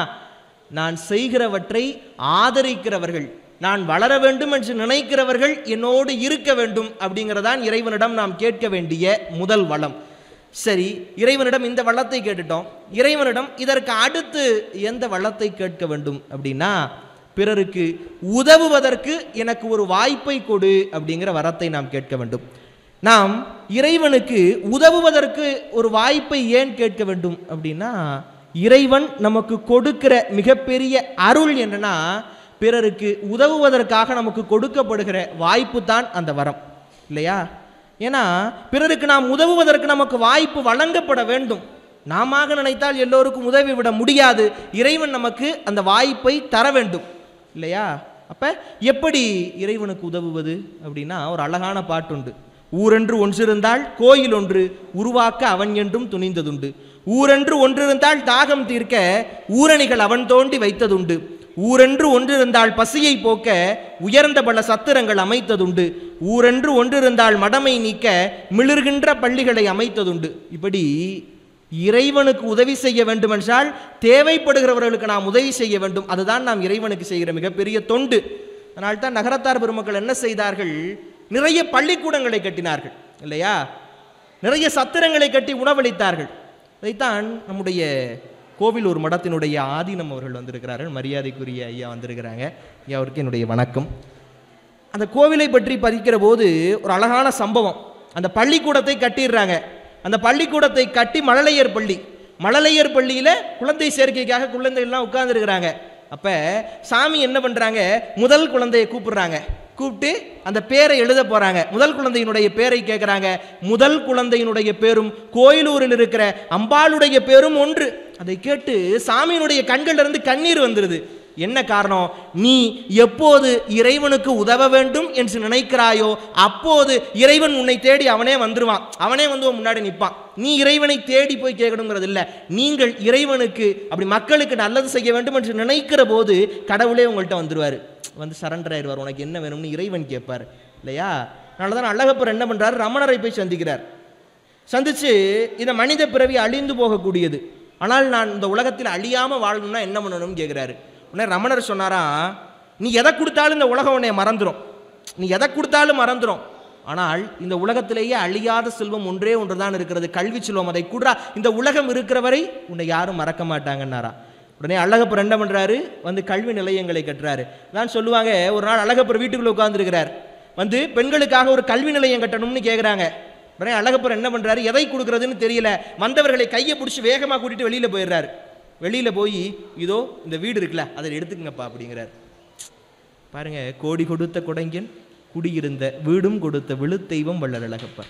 நான் செய்கிறவற்றை ஆதரிக்கிறவர்கள், நான் வளர வேண்டும் என்று நினைக்கிறவர்கள் என்னோடு இருக்க வேண்டும் அப்படிங்கிறதான் இறைவனிடம் நாம் கேட்க வேண்டிய முதல் வளம். சரி, இறைவனிடம் இந்த வளத்தை கேட்டுட்டோம். இறைவனிடம் இதற்கு அடுத்து எந்த வளத்தை கேட்க வேண்டும் அப்படின்னா, பிறருக்கு உதவுவதற்கு எனக்கு ஒரு வாய்ப்பை கொடு அப்படிங்கிற வரத்தை நாம் கேட்க வேண்டும். நாம் இறைவனுக்கு உதவுவதற்கு ஒரு வாய்ப்பை ஏன் கேட்க வேண்டும் அப்படின்னா, இறைவன் நமக்கு கொடுக்கிற மிகப்பெரிய அருள் என்னன்னா, பிறருக்கு உதவுவதற்காக நமக்கு கொடுக்கப்படுகிற வாய்ப்பு தான் அந்த வரம், இல்லையா? ஏன்னா பிறருக்கு நாம் உதவுவதற்கு நமக்கு வாய்ப்பு வழங்கப்பட வேண்டும். நாம நினைத்தால் எல்லோருக்கும் உதவி விட முடியாது. இறைவன் நமக்கு அந்த வாய்ப்பை தர வேண்டும், இல்லையா? அப்ப எப்படி இறைவனுக்கு உதவுவது அப்படின்னா, ஒரு அழகான பாட்டுண்டு. ஊரென்று ஒன்றிருந்தால் கோயில் ஒன்று உருவாக்க அவன் என்றும் துணிந்ததுண்டு. ஊரென்று ஒன்றிருந்தால் தாகம் தீர்க்க ஊரணிகள் அவன் தோண்டி வைத்ததுண்டு. ஊரென்று ஒன்றிருந்தால் பசியை போக்க உயர்ந்த பல சத்திரங்கள் அமைத்ததுண்டு. ஊரென்று ஒன்றிருந்தால் மடமை நீக்க மிளிர்கின்ற பள்ளிகளை அமைத்ததுண்டு. இப்படி இறைவனுக்கு உதவி செய்ய வேண்டும் என்றால் தேவைப்படுகிறவர்களுக்கு நாம் உதவி செய்ய வேண்டும். அதுதான் நாம் இறைவனுக்கு செய்கிற மிகப்பெரிய தொண்டு. அதனால்தான் நகரத்தார் பெருமக்கள் என்ன செய்தார்கள்? நிறைய பள்ளிக்கூடங்களை கட்டினார்கள், இல்லையா? நிறைய சத்திரங்களை கட்டி உணவளித்தார்கள். அதைத்தான் நம்முடைய கோவிலூர் மடத்தினுடைய ஆதீனம் அவர்கள் வந்திருக்கிறார்கள். மரியாதைக்குரிய ஐயா வந்திருக்கிறாங்க. ஐயா அவருக்கு என்னுடைய வணக்கம். அந்த கோவிலை பற்றி பதிக்கிற போது ஒரு அழகான சம்பவம். அந்த பள்ளிக்கூடத்தை கட்டிடுறாங்க. அந்த பள்ளிக்கூடத்தை கட்டி மழலையர் பள்ளி, மழலையர் பள்ளியில் குழந்தை சேர்க்கைக்காக குழந்தைகள்லாம் உட்கார்ந்துருக்கிறாங்க. அப்போ சாமி என்ன பண்ணுறாங்க, முதல் குழந்தையை கூப்பிடுறாங்க, கூப்பிட்டு அந்த பேரை எழுத போகிறாங்க. முதல் குழந்தையினுடைய பேரை கேட்குறாங்க. முதல் குழந்தையினுடைய பேரும் கோயிலூரில் இருக்கிற அம்பாளுடைய பேரும் ஒன்று. அதை கேட்டு சாமியினுடைய கண்களிலிருந்து கண்ணீர் வந்துடுது. என்ன காரணம்? நீ எப்போது இறைவனுக்கு உதவ வேண்டும் என்று நினைக்கிறாயோ அப்போது இறைவன் உன்னை தேடி அவனே வந்துருவான், அவனே வந்து முன்னாடி நிற்பான். நீ இறைவனை தேடி போய் கேட்கணுங்கிறது இல்லை. நீங்கள் இறைவனுக்கு அப்படி மக்களுக்கு நல்லது செய்ய வேண்டும் என்று நினைக்கிற போது கடவுளே உங்கள்கிட்ட வந்துருவார், வந்து சரண்டர் ஆயிடுவார். உனக்கு என்ன வேணும்னு இறைவன் கேட்பார் இல்லையா? அதனால தான் அழகப்பர் என்ன பண்ணுறாரு, ரமணரை போய் சந்திக்கிறார். சந்திச்சு இந்த மனித பிறவி அழிந்து போகக்கூடியது, ஆனால் நான் இந்த உலகத்தில் அழியாமல் வாழணும்னா என்ன பண்ணணும்னு கேட்குறாரு. உடனே ரமணர் சொன்னாரா, நீ எதை கொடுத்தாலும் இந்த உலகம் உன்னை மறந்துடும், நீ எதை கொடுத்தாலும் மறந்துடும். ஆனால் இந்த உலகத்திலேயே அழியாத செல்வம் ஒன்றே ஒன்று தான் இருக்கிறது, கல்வி செல்வம். அதை கூட இந்த உலகம் இருக்கிற வரை உன்னை யாரும் மறக்க மாட்டாங்கன்னாரா. உடனே அழகப்பர் என்ன பண்ணுறாரு, வந்து கல்வி நிலையங்களை கட்டுறாரு. தான் சொல்லுவாங்க, ஒரு நாள் அழகப்பர் வீட்டுக்குள்ளே உட்கார்ந்துருக்கிறார். வந்து பெண்களுக்காக ஒரு கல்வி நிலையம் கட்டணும்னு கேட்குறாங்க. உடனே அழகப்பர் என்ன பண்ணுறாரு, எதை கொடுக்குறதுன்னு தெரியல, வந்தவர்களை கையை பிடிச்சி வேகமாக கூட்டிகிட்டு வெளியில் போயிடுறாரு. வெளியில் போய் இதோ இந்த வீடு இருக்குல்ல அதை எடுத்துக்கங்கப்பா அப்படிங்கிறார். பாருங்க, கோடி கொடுத்த கொடைங்கன் குடியிருந்த வீடும் கொடுத்த விழுத்தெய்வம் வள்ளல் அழகப்பர்.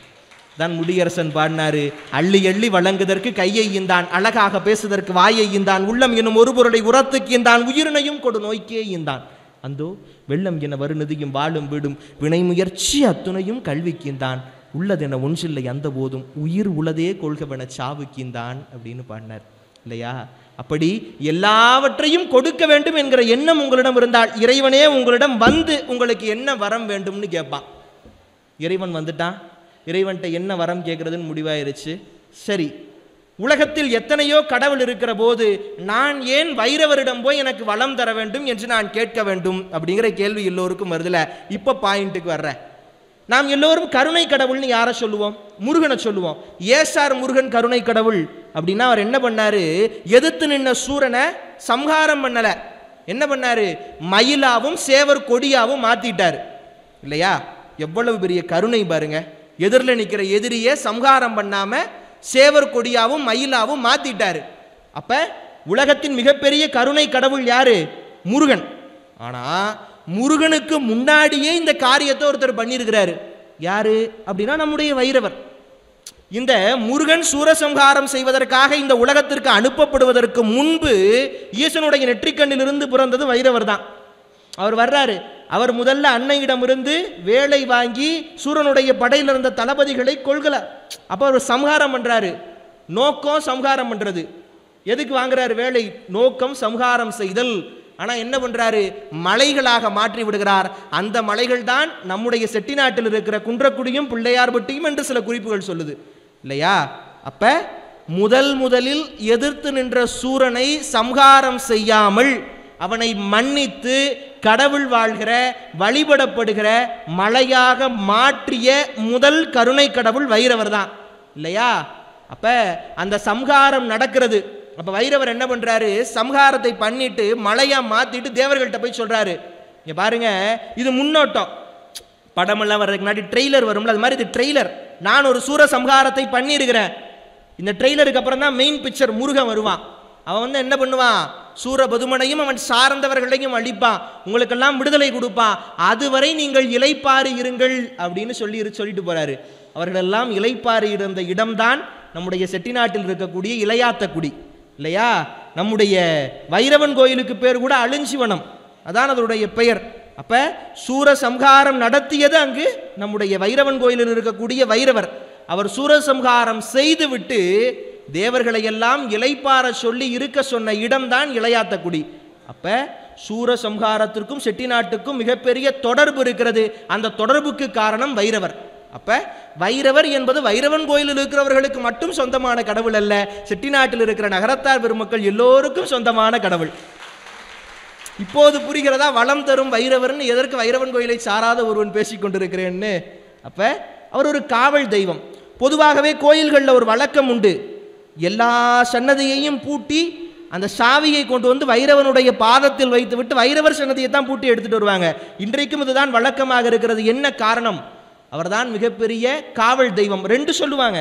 தான் முடியரசன் பாடினாரு, அள்ளி அள்ளி வழங்குதற்கு கையை ஈந்தான், அழகாக பேசுதற்கு வாயை ஈந்தான், உள்ளம் என்னும் ஒரு பொருளை உரத்துக்கு ஈந்தான், உயிரினையும் கொடு நோய்க்கே ஈந்தான், அந்தோ வெள்ளம் என வருநிதியும் வாழும் வீடும் வினை முயற்சி அத்துணையும் கல்விக்கின்றான், உள்ளதென ஒன்றில்லை அந்த போதும் உயிர் உளதே கொள்கவென சாவுக்கின்றான் அப்படின்னு பாடினார் இல்லையா? அப்படி எல்லாவற்றையும் கொடுக்க வேண்டும் என்கிற எண்ணம் உங்களிடம் இருந்தால் இறைவனே உங்களிடம் வந்து உங்களுக்கு என்ன வரம் வேண்டும்னு கேட்பான். இறைவன் வந்துட்டான், இறைவன்கிட்ட என்ன வரம் கேட்கறதுன்னு முடிவாயிருச்சு. சரி, உலகத்தில் எத்தனையோ கடவுள் இருக்கிற போது நான் ஏன் வைரவரிடம் போய் எனக்கு வளம் தர வேண்டும் என்று நான் கேட்க வேண்டும் அப்படிங்கிற கேள்வி எல்லோருக்கும் வருதுல. இப்போ பாயிண்ட்டுக்கு வர்றேன். நாம் எல்லோரும் கருணை கடவுள்னு யாரை சொல்லுவோம்? முருகனை சொல்லுவோம். ஏசார் முருகன் கருணை கடவுள் அப்படின்னா அவர் என்ன பண்ணாரு, எதிர்த்து நின்ன சூரனை சம்ஹாரம் பண்ணல, என்ன பண்ணாரு, மயிலாவும் சேவர் கொடியாவும் மாத்திட்டார் இல்லையா? எவ்வளவு பெரிய கருணை பாருங்க. எதிரில் நிற்கிற எதிரியே சம்ஹாரம் பண்ணாம சேவர் கொடியாவும் மயிலாவும் மாத்திட்டாரு. அப்ப உலகத்தின் மிகப்பெரிய கருணை கடவுள் யாரு? முருகன். ஆனா முருகனுக்கு முன்னாடியே இந்த காரியத்தை ஒருத்தர் பண்ணியிருக்கிறாரு. யாரு அப்படின்னா நம்முடைய வைரவர். இந்த முருகன் சூரசம்ஹாரம் செய்வதற்காக இந்த உலகத்திற்கு அனுப்பப்படுவதற்கு முன்பு ஈசனுடைய நெற்றிக்கண்ணிலிருந்து பிறந்தது வைரவர் தான். அவர் வர்றாரு. அவர் முதல்ல அன்னையிடமிருந்து வேலை வாங்கி சூரனுடைய படையில் இருந்த தளபதிகளை கொள்கல. அப்ப அவர் சம்ஹாரம் பண்றாரு. நோக்கம் சம்ஹாரம் பண்றது. எதுக்கு வாங்குறாரு வேலை? நோக்கம் சம்ஹாரம் செய்தல். ஆனால் என்ன பண்ணுறாரு, மலைகளாக மாற்றி விடுகிறார். அந்த மலைகள் தான் நம்முடைய செட்டிநாட்டில் இருக்கிற குன்றக்குடியும் பிள்ளையார்பட்டியும் என்று சில குறிப்புகள் சொல்லுது இல்லையா? அப்ப முதலில் எதிர்த்து நின்ற சூரனை சம்ஹாரம் செய்யாமல் அவனை மன்னித்து கடவுள் வாழ்கிற வழிபடப்படுகிற மலையாக மாற்றிய முதல் கருணை கடவுள் வைரவர் தான் இல்லையா? அப்ப அந்த சம்ஹாரம் நடக்கிறது. அப்ப வைரவர் என்ன பண்றாரு, சம்ஹாரத்தை பண்ணிட்டு மலையா மாத்திட்டு தேவர்கள்ட்ட போய் சொல்றாரு, இங்க பாருங்க இது முன்னோட்டம், படமெல்லாம் வர்றதுக்கு முன்னாடி ட்ரெய்லர் வரும்ல, அது மாதிரி இது ட்ரெய்லர். நான் ஒரு சூர சம்ஹாரத்தை பண்ணியிருக்கிறேன். இந்த ட்ரெய்லருக்கு அப்புறம் தான் மெயின் பிக்சர் முருகன் வருவான். அவன் வந்து என்ன பண்ணுவான், சூரபதுமனையும் அவன் சார்ந்தவர்களையும் அழிப்பான், உங்களுக்கெல்லாம் விடுதலை கொடுப்பான், அதுவரை நீங்கள் இளைப்பாறு இருங்கள் அப்படின்னு சொல்லிட்டு போறாரு. அவர்களெல்லாம் இளைப்பாறு இருந்த இடம்தான் நம்முடைய செட்டிநாட்டில் இருக்கக்கூடிய இளையாத்தக்குடி இல்லையா? நம்முடைய வைரவன் கோயிலுக்கு பேர் கூட அழிஞ்சிவனம், அதான் அதனுடைய பெயர். அப்ப சூரசம்ஹாரம் நடத்தியது அங்கு நம்முடைய வைரவன் கோயிலில் இருக்கக்கூடிய வைரவர். அவர் சூரசம்ஹாரம் செய்து விட்டு தேவர்களை எல்லாம் இளைப்பாற சொல்லி இருக்க சொன்ன இடம்தான் இளையாத்தக்குடி. அப்ப சூரசம்ஹாரத்திற்கும் செட்டிநாட்டுக்கும் மிகப்பெரிய தொடர்பு இருக்கிறது. அந்த தொடர்புக்கு காரணம் வைரவர். அப்ப வைரவர் என்பது வைரவன் கோயிலில் இருக்கிறவர்களுக்கு மட்டும் சொந்தமான கடவுள் அல்ல, செட்டிநாட்டில் இருக்கிற நகரத்தார் பெருமக்கள் எல்லோருக்கும் சொந்தமான கடவுள். இப்போது புரிகிறதா வளம் தரும் வைரவர்னு எதற்கு வைரவன் கோயிலை சாராத ஒருவன் பேசிக் கொண்டிருக்கிறேன்னு? அப்ப அவர் ஒரு காவல் தெய்வம். பொதுவாகவே கோயில்களில் ஒரு வழக்கம் உண்டு, எல்லா சன்னதியையும் பூட்டி அந்த சாவியை கொண்டு வந்து வைரவனுடைய பாதத்தில் வைத்து விட்டு வைரவர் சன்னதியை தான் பூட்டி எடுத்துட்டு வருவாங்க. இன்றைக்கும் இதுதான் வழக்கமாக இருக்கிறது. என்ன காரணம்? அவர்தான் மிகப்பெரிய காவல் தெய்வம். ரெண்டு சொல்லுவாங்க,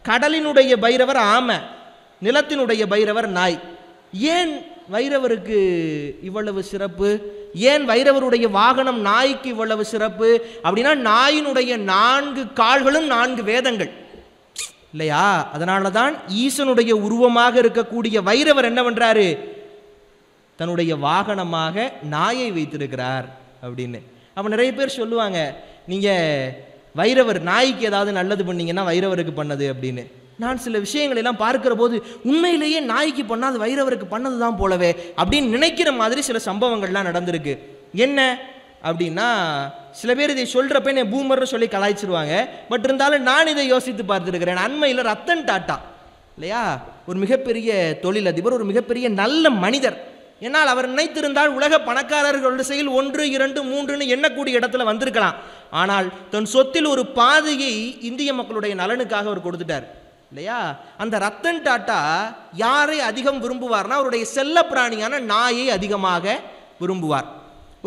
கடலினுடைய பைரவர் ஆமை, நிலத்தினுடைய பைரவர் நாய். ஏன் வைரவருக்கு இவ்வளவு சிறப்பு? ஏன் வைரவருடைய வாகனம் நாய்க்கு இவ்வளவு சிறப்பு அப்படின்னா, நாயினுடைய 4 கால்களும் 4 வேதங்கள் இல்லையா? அதனால தான் ஈசனுடைய உருவமாக இருக்கக்கூடிய வைரவர் என்ன பண்றாரு, தன்னுடைய வாகனமாக நாயை வைத்திருக்கிறார் அப்படின்னு. அப்ப நிறைய பேர் சொல்லுவாங்க, நீங்க வைரவர் நாய்க்கு ஏதாவது நல்லது பண்ணீங்கன்னா வைரவருக்கு பண்ணது அப்படின்னு. நான் சில விஷயங்கள் எல்லாம் பார்க்கிற போது உண்மையிலேயே நாய்க்கு பண்ணாது வைரவருக்கு பண்ணது தான் போலவே அப்படின்னு நினைக்கிற மாதிரி சில சம்பவங்கள்லாம் நடந்திருக்கு. என்ன அப்படின்னா, சில பேர் இதை சொல்றப்ப என்னை பூமர்னு சொல்லி கலாய்ச்சிருவாங்க. பட் இருந்தாலும் நான் இதை யோசித்து பார்த்துருக்கிறேன். அண்மையில் ரத்தன் டாட்டா இல்லையா, ஒரு மிகப்பெரிய தொழிலதிபர், ஒரு மிகப்பெரிய நல்ல மனிதர். என்னால் அவர் நினைத்திருந்தால் உலக பணக்காரர்கள் வரிசையில் 1, 2, 3ன்னு எண்ணக்கூடிய இடத்துல வந்திருக்கலாம். ஆனால் தன் சொத்தில் ஒரு பாதியை இந்திய மக்களுடைய நலனுக்காக அவர் கொடுத்துட்டார் இல்லையா? அந்த ரத்தன் டாட்டா யாரை அதிகம் விரும்புவார்னா, அவருடைய செல்ல பிராணியான நாயை அதிகமாக விரும்புவார்.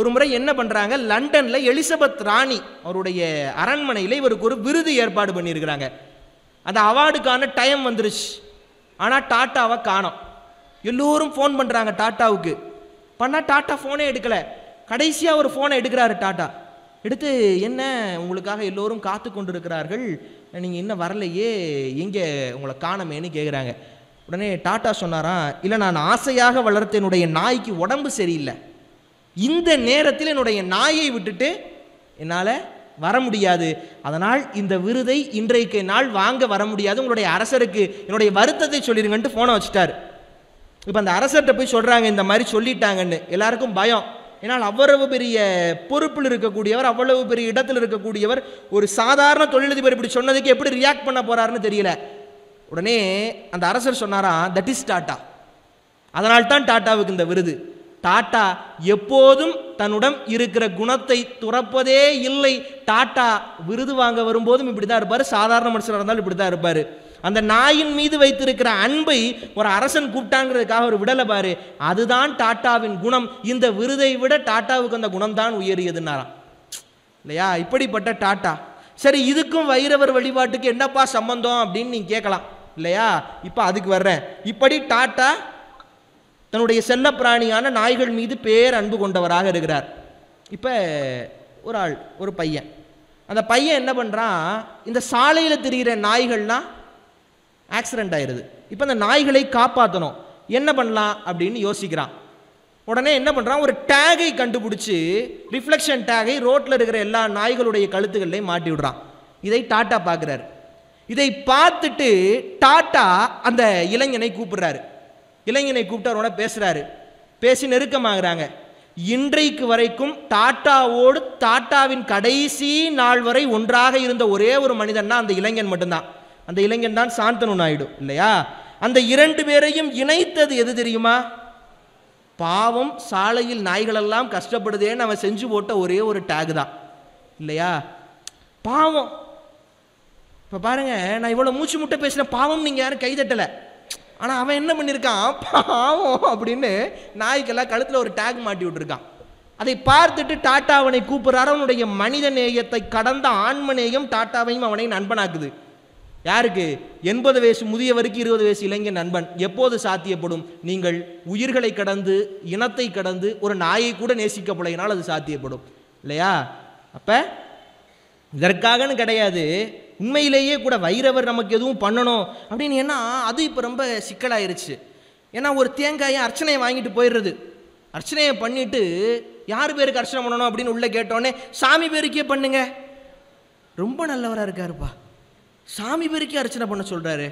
ஒரு முறை என்ன பண்றாங்க, லண்டன்ல எலிசபெத் ராணி அவருடைய அரண்மனையில் இவருக்கு ஒரு விருது ஏற்பாடு பண்ணியிருக்கிறாங்க. அந்த அவார்டுக்கான டைம் வந்துருச்சு. ஆனால் டாட்டாவை காணோம். எல்லோரும் ஃபோன் பண்ணுறாங்க டாட்டாவுக்கு. பண்ணால் டாட்டா ஃபோனே எடுக்கலை. கடைசியாக ஒரு ஃபோனை எடுக்கிறாரு டாட்டா. எடுத்து, என்ன உங்களுக்காக எல்லோரும் காத்து கொண்டு இருக்கிறார்கள், நீங்கள் இன்னும் வரலையே, எங்கே உங்களை காணமேன்னு கேட்குறாங்க. உடனே டாட்டா சொன்னாராம், இல்லை நான் ஆசையாக வளர்த்த என்னுடைய நாய்க்கு உடம்பு சரியில்லை, இந்த நேரத்தில் என்னுடைய நாயை விட்டுட்டு என்னால் வர முடியாது, அதனால் இந்த விருதை இன்றைக்கு நாள் வாங்க வர முடியாது, உங்களுடைய அரசருக்கு என்னுடைய வருத்தத்தை சொல்லிடுங்கன்ட்டு ஃபோனை வச்சுட்டார். இப்போ அந்த அரசர்கிட்ட போய் சொல்கிறாங்க, இந்த மாதிரி சொல்லிட்டாங்கன்னு. எல்லாருக்கும் பயம். ஏன்னால் அவ்வளவு பெரிய பொறுப்பில் இருக்கக்கூடியவர், அவ்வளவு பெரிய இடத்தில் இருக்கக்கூடியவர், ஒரு சாதாரண தொழிலதிபர் இப்படி சொன்னதுக்கு எப்படி ரியாக்ட் பண்ண போறாருன்னு தெரியல. உடனே அந்த அரசர் சொன்னாராம், தட் இஸ் டாட்டா. அதனால்தான் டாட்டாவுக்கு இந்த விருது. டாட்டா எப்போதும் தன்னுடன் இருக்கிற குணத்தை துறப்பதே இல்லை. டாட்டா விருது வாங்க வரும்போதும் இப்படி தான் இருப்பார், சாதாரண மனுஷனாக இருந்தாலும் இப்படி தான் இருப்பார். அந்த நாயின் மீது வைத்திருக்கிற அன்பை ஒரு அரசன் கூப்பிட்டாங்கிறதுக்காக ஒரு விடலை பாரு, அதுதான் டாட்டாவின் குணம். இந்த விருதை விட டாட்டாவுக்கு அந்த குணம் தான் உயரியதுன்னாராம் இல்லையா? இப்படிப்பட்ட டாட்டா. சரி, இதுக்கும் வைரவர் வழிபாட்டுக்கு என்னப்பா சம்பந்தம் அப்படின்னு நீங்க கேட்கலாம் இல்லையா? இப்போ அதுக்கு வர்றேன். இப்படி டாட்டா தன்னுடைய செல்ல பிராணியான நாய்கள் மீது பேர் அன்பு கொண்டவராக இருக்கிறார். இப்போ ஒரு ஆள், ஒரு பையன், அந்த பையன் என்ன பண்ணுறான், இந்த சாலையில் திரிகிற நாய்கள்னா ஆக்சிடென்ட் ஆயிடுது. இப்போ அந்த நாய்களை காப்பாற்றணும், என்ன பண்ணலாம் அப்படின்னு யோசிக்கிறான். உடனே என்ன பண்ணுறான், ஒரு டேகை கண்டுபிடிச்சி, ரிஃப்ளெக்ஷன் டேகை ரோட்டில் இருக்கிற எல்லா நாய்களுடைய கழுத்துக்கள்லையும் மாட்டி விடுறான். இதை டாட்டா பார்க்குறாரு. இதை பார்த்துட்டு டாட்டா அந்த இளைஞனை கூப்பிடுறாரு. இளைஞனை கூப்பிட்டு அவரோட பேசுகிறாரு. பேசி நெருக்கமாகறாங்க. இன்றைக்கு வரைக்கும் டாட்டாவோடு டாட்டாவின் கடைசி நாள் வரை ஒன்றாக இருந்த ஒரே ஒரு மனிதன்னா அந்த இளைஞன் மட்டும்தான். அந்த இளைஞன் தான் சாந்தனு நாயுடு இல்லையா? அந்த 2 பேரையும் இணைத்தது எது தெரியுமா? பாவம், சாலையில் நாய்களெல்லாம் கஷ்டப்படுதேன்னு அவன் செஞ்சு போட்ட ஒரே ஒரு டேக் தான் இல்லையா? பாவம். இப்போ பாருங்க, நான் இவ்வளோ மூச்சு முட்டை பேசின பாவம் நீங்கள் யாரும் கைதட்டலை. ஆனால் அவன் என்ன பண்ணியிருக்கான், பாவம் அப்படின்னு நாய்க்கெல்லாம் கழுத்தில் ஒரு டேக் மாட்டி விட்டுருக்கான். அதை பார்த்துட்டு டாட்டா அவனை கூப்பிட்றாரு. அவனுடைய மனித நேயத்தை கடந்த ஆன்மநேயம் டாட்டாவையும் அவனை நண்பனாக்குது. யாருக்கு? 80 வயசு முதியவருக்கு 20 வயசு இளைஞன் நண்பன். எப்போது சாத்தியப்படும்? நீங்கள் உயிர்களை கடந்து, இனத்தை கடந்து ஒரு நாயை கூட நேசிக்க பழகினால் அது சாத்தியப்படும் இல்லையா? அப்போ இதற்காகன்னு கிடையாது, உண்மையிலேயே கூட வைரவர் நமக்கு எதுவும் பண்ணணும் அப்படின்னு. ஏன்னா அது இப்போ ரொம்ப சிக்கலாயிருச்சு. ஏன்னா ஒரு தேங்காயை அர்ச்சனையை வாங்கிட்டு போயிடுறது. அர்ச்சனையை பண்ணிட்டு யார் பேருக்கு அர்ச்சனை பண்ணணும் அப்படின்னு உள்ளே கேட்டோன்னே, சாமி பேருக்கே பண்ணுங்க, ரொம்ப நல்லவராக இருக்காருப்பா, சாமி பேருக்கே அர்ச்சனை பண்ண சொல்கிறாரு.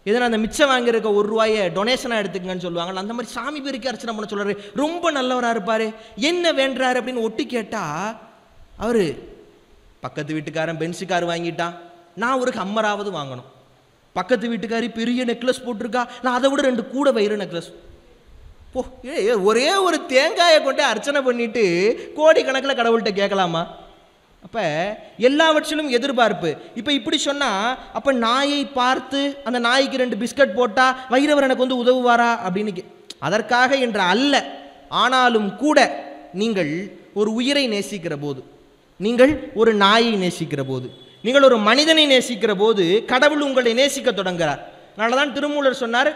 எதனா அந்த மிச்சம் வாங்கியிருக்க 1 ரூபாயை டொனேஷனாக எடுத்துக்கங்கன்னு சொல்லுவாங்கள்ல, அந்த மாதிரி சாமி பேருக்கே அர்ச்சனை பண்ண சொல்கிறாரு, ரொம்ப நல்லவராக இருப்பார், என்ன வேண்டுறாரு அப்படின்னு ஒட்டி கேட்டால், அவர் பக்கத்து வீட்டுக்காரன் பென்ஸுக்கார் வாங்கிட்டான், நான் ஒரு ஹம்மராவது வாங்கணும். பக்கத்து வீட்டுக்காரி பெரிய நெக்லஸ் போட்டிருக்கா, நான் அதை விட 2 கூட வயிறு நெக்லஸ். போ, ஒரே ஒரு தேங்காயை கொண்டு அர்ச்சனை பண்ணிட்டு கோடிக்கணக்கில் கடவுள்கிட்ட கேட்கலாமா? அப்போ எல்லாவற்றிலும் எதிர்பார்ப்பு. இப்போ இப்படி சொன்னால், அப்போ நாயை பார்த்து அந்த நாய்க்கு 2 பிஸ்கட் போட்டால் வைரவர் எனக்கு வந்து உதவுவாரா அப்படின்னு அதற்காக என்ற அல்ல. ஆனாலும் கூட நீங்கள் ஒரு உயிரை நேசிக்கிற போது, நீங்கள் ஒரு நாயை நேசிக்கிற போது, நீங்கள் ஒரு மனிதனை நேசிக்கிற போது கடவுள் உங்களை நேசிக்க தொடங்குகிறார். அதனால தான் திருமூலர் சொன்னார்,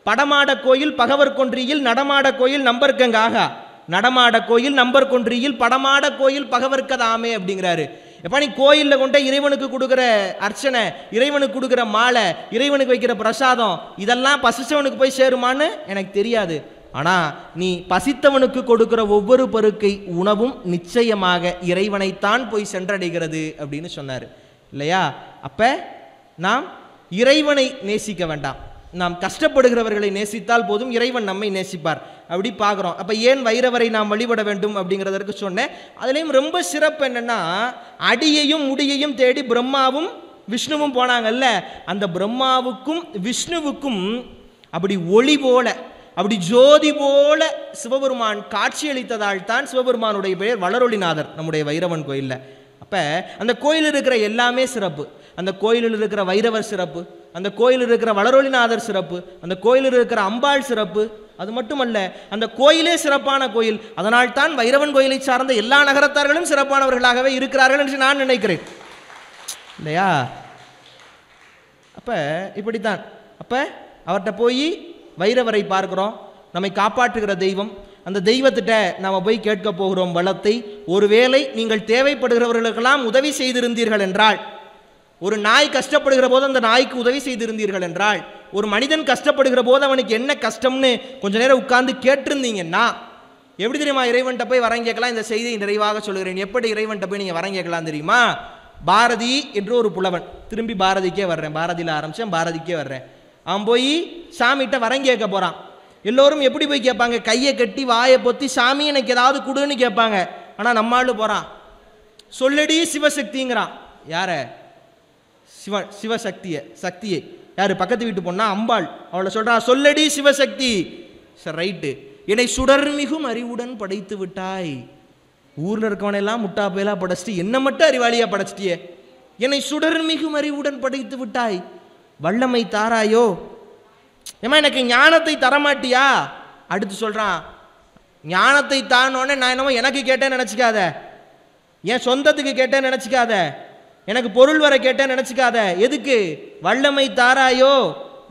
படமாட கோயில் பகவர் கொன்றியில் நடமாட கோயில் நம்பர்க்கங்க ஆகா, நடமாட கோயில் நம்பர் கொன்றியில் படமாட கோயில் பகவர்க்கதாமே அப்படிங்கிறாரு. எப்போ நீ கோயிலில் கொண்ட இறைவனுக்கு கொடுக்குற அர்ச்சனை, இறைவனுக்கு கொடுக்குற மாலை, இறைவனுக்கு வைக்கிற பிரசாதம் இதெல்லாம் பசிச்சவனுக்கு போய் சேருமான்னு எனக்கு தெரியாது. ஆனால் நீ பசித்தவனுக்கு கொடுக்குற ஒவ்வொரு பருக்கை உணவும் நிச்சயமாக இறைவனைத்தான் போய் சென்றடைகிறது அப்படின்னு சொன்னார் இல்லையா? அப்போ நாம் இறைவனை நேசிக்க வேண்டாம், நாம் கஷ்டப்படுகிறவர்களை நேசித்தால் போதும், இறைவன் நம்மை நேசிப்பார். அப்படி பார்க்குறோம். அப்போ ஏன் வைரவரை நாம் வழிபட வேண்டும் அப்படிங்கிறதற்கு சொன்னேன். அதுலேயும் ரொம்ப சிறப்பு என்னென்னா, அடியையும் முடியையும் தேடி பிரம்மாவும் விஷ்ணுவும் போனாங்கல்ல, அந்த பிரம்மாவுக்கும் விஷ்ணுவுக்கும் அப்படி ஒளி போல, அப்படி ஜோதி போல சிவபெருமான் காட்சியளித்ததால் தான் சிவபெருமானுடைய பெயர் வளரொளிநாதர் நம்முடைய வைரவன் கோயிலில். அப்போ அந்த கோயிலில் இருக்கிற எல்லாமே சிறப்பு. அந்த கோயிலில் இருக்கிற வைரவர் சிறப்பு, அந்த கோயிலில் இருக்கிற வளரொளிநாதர் சிறப்பு, அந்த கோயிலில் இருக்கிற அம்பாள் சிறப்பு. அது மட்டுமல்ல, அந்த கோயிலே சிறப்பான கோயில். அதனால் தான் வைரவன் கோயிலை சார்ந்த எல்லா நகரத்தார்களும் சிறப்பானவர்களாகவே இருக்கிறார்கள் என்று நான் நினைக்கிறேன் இல்லையா? அப்போ இப்படித்தான். அப்போ அவர்கிட்ட போய் வைரவரை பார்க்கிறோம், நம்மை காப்பாற்றுகிற தெய்வம். அந்த தெய்வத்திட்ட நாம் போய் கேட்க போகிறோம் வளத்தை. ஒருவேளை நீங்கள் தேவைப்படுகிறவர்களுக்கெல்லாம் உதவி செய்திருந்தீர்கள் என்றால், ஒரு நாய் கஷ்டப்படுகிற போது அந்த நாய்க்கு உதவி செய்திருந்தீர்கள் என்றால், ஒரு மனிதன் கஷ்டப்படுகிற போது அவனுக்கு என்ன கஷ்டம்னு கொஞ்ச நேரம் உட்கார்ந்து கேட்டிருந்தீங்கன்னா, எப்படி தெரியுமா இறைவன்கிட்ட போய் வரம் கேட்கலாம்? இந்த செய்தியை நிறைவாக சொல்கிறேன். எப்படி இறைவன்கிட்ட போய் நீங்கள் வரம் கேட்கலாம் தெரியுமா? பாரதி என்று ஒரு புலவன், திரும்பி பாரதிக்கே வர்றேன், பாரதியில் ஆரம்பித்தேன் பாரதிக்கே வர்றேன். அவன் போய் சாமிகிட்ட வரம் கேட்க போகிறான். எல்லோரும் எப்படி போய் கேட்பாங்க? கையை கட்டி வாயை பொத்தி சாமி எனக்கு ஏதாவது கொடுன்னு கேட்பாங்க. ஆனால் நம்மால் போகிறான், சொல்லடி சிவசக்திங்கிறான். யார? சிவசக்தியை. யாரு? பக்கத்து வீட்டு பொண்ணா அம்பாள். அவளை சொல்றான், சொல்லடி சிவசக்தி. சரி ரைட்டு. என்னை சுடர்மிகும் அறிவுடன் படைத்து விட்டாய். ஊர்ல இருக்கவனெல்லாம் முட்டா பேலா படைச்சிட்டு என்ன மட்டும் அறிவாளியா படைச்சிட்டியே. என்னை சுடர்மிகும் அறிவுடன் படைத்து விட்டாய், வல்லமை தாராயோ. ஏமா எனக்கு ஞானத்தை தரமாட்டியா? அடுத்து சொல்றான், ஞானத்தை தானோடனே நான் என்னமோ எனக்கு கேட்டேன்னு நினைச்சிக்காத, என் சொந்தத்துக்கு கேட்டேன்னு நினைச்சிக்காத, எனக்கு பொருள் வர கேட்டேன்னு நினைச்சிக்காத. எதுக்கு? வல்லமை தாராயோ,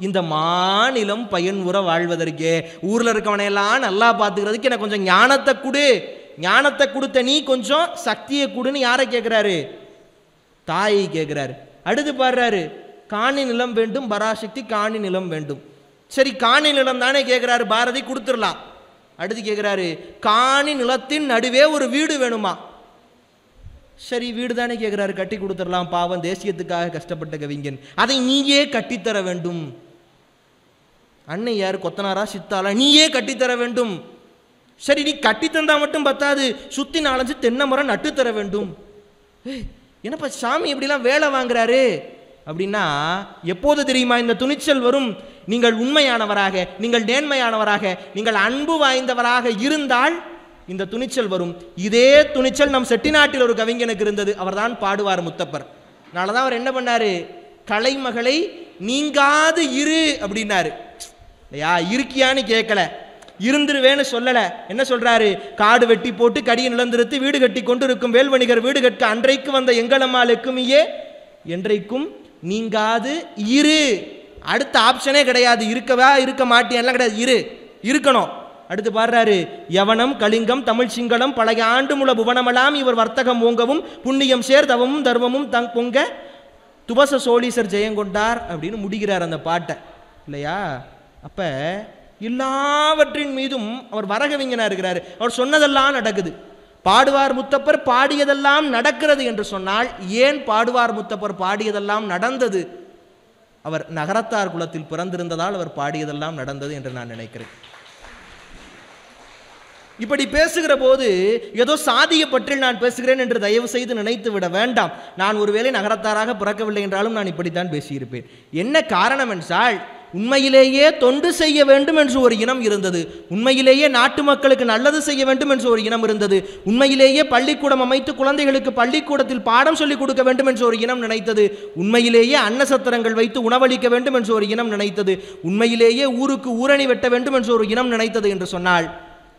இந்த மாநிலம் பயனுற வாழ்வதற்கே, ஊர்ல இருக்கவனையெல்லாம் நல்லா பார்த்துக்கிறதுக்கு எனக்கு கொஞ்சம் ஞானத்தை கொடு. ஞானத்தை கொடுத்த நீ கொஞ்சம் சக்தியை கொடுன்னு யாரை கேட்கிறாரு? தாயை கேட்கிறாரு. அடுத்து பாடுறாரு, காணி நிலம் வேண்டும் பராசக்தி, காணி நிலம் வேண்டும். சரி காணி நிலம் தானே கேட்கிறாரு பாரதி, கொடுத்துடலாம். அடுத்து கேட்கிறாரு, காணி நிலத்தின் நடுவே ஒரு வீடு வேணுமா? சரி வீடு தானே கேட்கிறாரு, கட்டி கொடுத்துடலாம். பாவம், தேசியத்துக்காக கஷ்டப்பட்ட கவிஞன், அதை நீயே கட்டித்தர வேண்டும். அன்னை யார்? கொத்தனாரா சித்தாளா? நீயே கட்டித்தர வேண்டும். சரி நீ கட்டித்தந்தா மட்டும் பத்தாது, சுத்தி 4 தென்னை மரம் நட்டுத்தர வேண்டும். என்னப்பா சாமி எப்படிலாம் வேலை வாங்குறாரு அப்படின்னா, எப்போது தெரியுமா இந்த துணிச்சல் வரும்? நீங்கள் உண்மையானவராக, நீங்கள் நேர்மையானவராக, நீங்கள் அன்பு வாய்ந்தவராக இருந்தால் இந்த துணிச்சல் வரும். இதே துணிச்சல் நம் செட்டிநாட்டில் ஒரு கவிஞனுக்கு இருந்தது. அவர் தான் பாடுவார் முத்தப்பர். அதனாலதான் அவர் என்ன பண்ணாரு? கலைமகளை நீங்காது இரு அப்படின்னாரு. இல்லையா? இருக்கியான்னு கேட்கல, இருந்துருவேன்னு சொல்லல. என்ன சொல்றாரு? காடு வெட்டி போட்டு கடியை நிலந்திருத்து வீடு கட்டி கொண்டு இருக்கும் வேல்வணிகர் வீடு கட்ட அன்றைக்கு வந்த எங்களம்மாளுக்குமையே என்றைக்கும் நீங்காது இரு. அடுத்த ஆப்ஷனே கிடையாது. இருக்கவா இருக்க மாட்டியெல்லாம் கிடையாது, இரு, இருக்கணும். அடுத்து பாடுறாரு, யவனம் கலிங்கம் தமிழ் சிங்களம் பழைய ஆண்டு முல புவனமெல்லாம் இவர் வர்த்தகம் ஓங்கவும் புண்ணியம் சேர் தவமும் தர்மமும் பொங்க துபச சோழீசர் ஜெயங்கொண்டார் அப்படின்னு முடிகிறார் அந்த பாட்டை. இல்லையா? அப்ப எல்லாவற்றின் மீதும் அவர் வரகவிஞனா இருக்கிறார். அவர் சொன்னதெல்லாம் நடக்குது. பாடுவார் முத்தப்பர் பாடியதெல்லாம் நடக்கிறது என்று சொன்னால், ஏன் பாடுவார் முத்தப்பர் பாடியதெல்லாம் நடந்தது? அவர் நகரத்தார் குலத்தில் பிறந்திருந்ததால் அவர் பாடியதெல்லாம் நடந்தது என்று நான் நினைக்கிறேன். இப்படி பேசுகிற போது ஏதோ சாதிய பற்றில் நான் பேசுகிறேன் என்று தயவு செய்து நினைத்து விட வேண்டாம். நான் ஒருவேளை நகரத்தாராக பிறக்கவில்லை என்றாலும் நான் இப்படித்தான் பேசியிருப்பேன். என்ன காரணம் என்றால், உண்மையிலேயே தொண்டு செய்ய வேண்டும் என்று ஒரு இனம் இருந்தது. உண்மையிலேயே நாட்டு மக்களுக்கு நல்லது செய்ய வேண்டும் என்று ஒரு இனம் இருந்தது. உண்மையிலேயே பள்ளிக்கூடம் அமைத்து குழந்தைகளுக்கு பள்ளிக்கூடத்தில் பாடம் சொல்லிக் கொடுக்க வேண்டும் என்று ஒரு இனம் நினைத்தது. உண்மையிலேயே அன்னசத்திரங்கள் வைத்து உணவளிக்க வேண்டும் என்று ஒரு இனம் நினைத்தது. உண்மையிலேயே ஊருக்கு ஊரணி வெட்ட வேண்டும் என்று ஒரு இனம் நினைத்தது என்று சொன்னால்,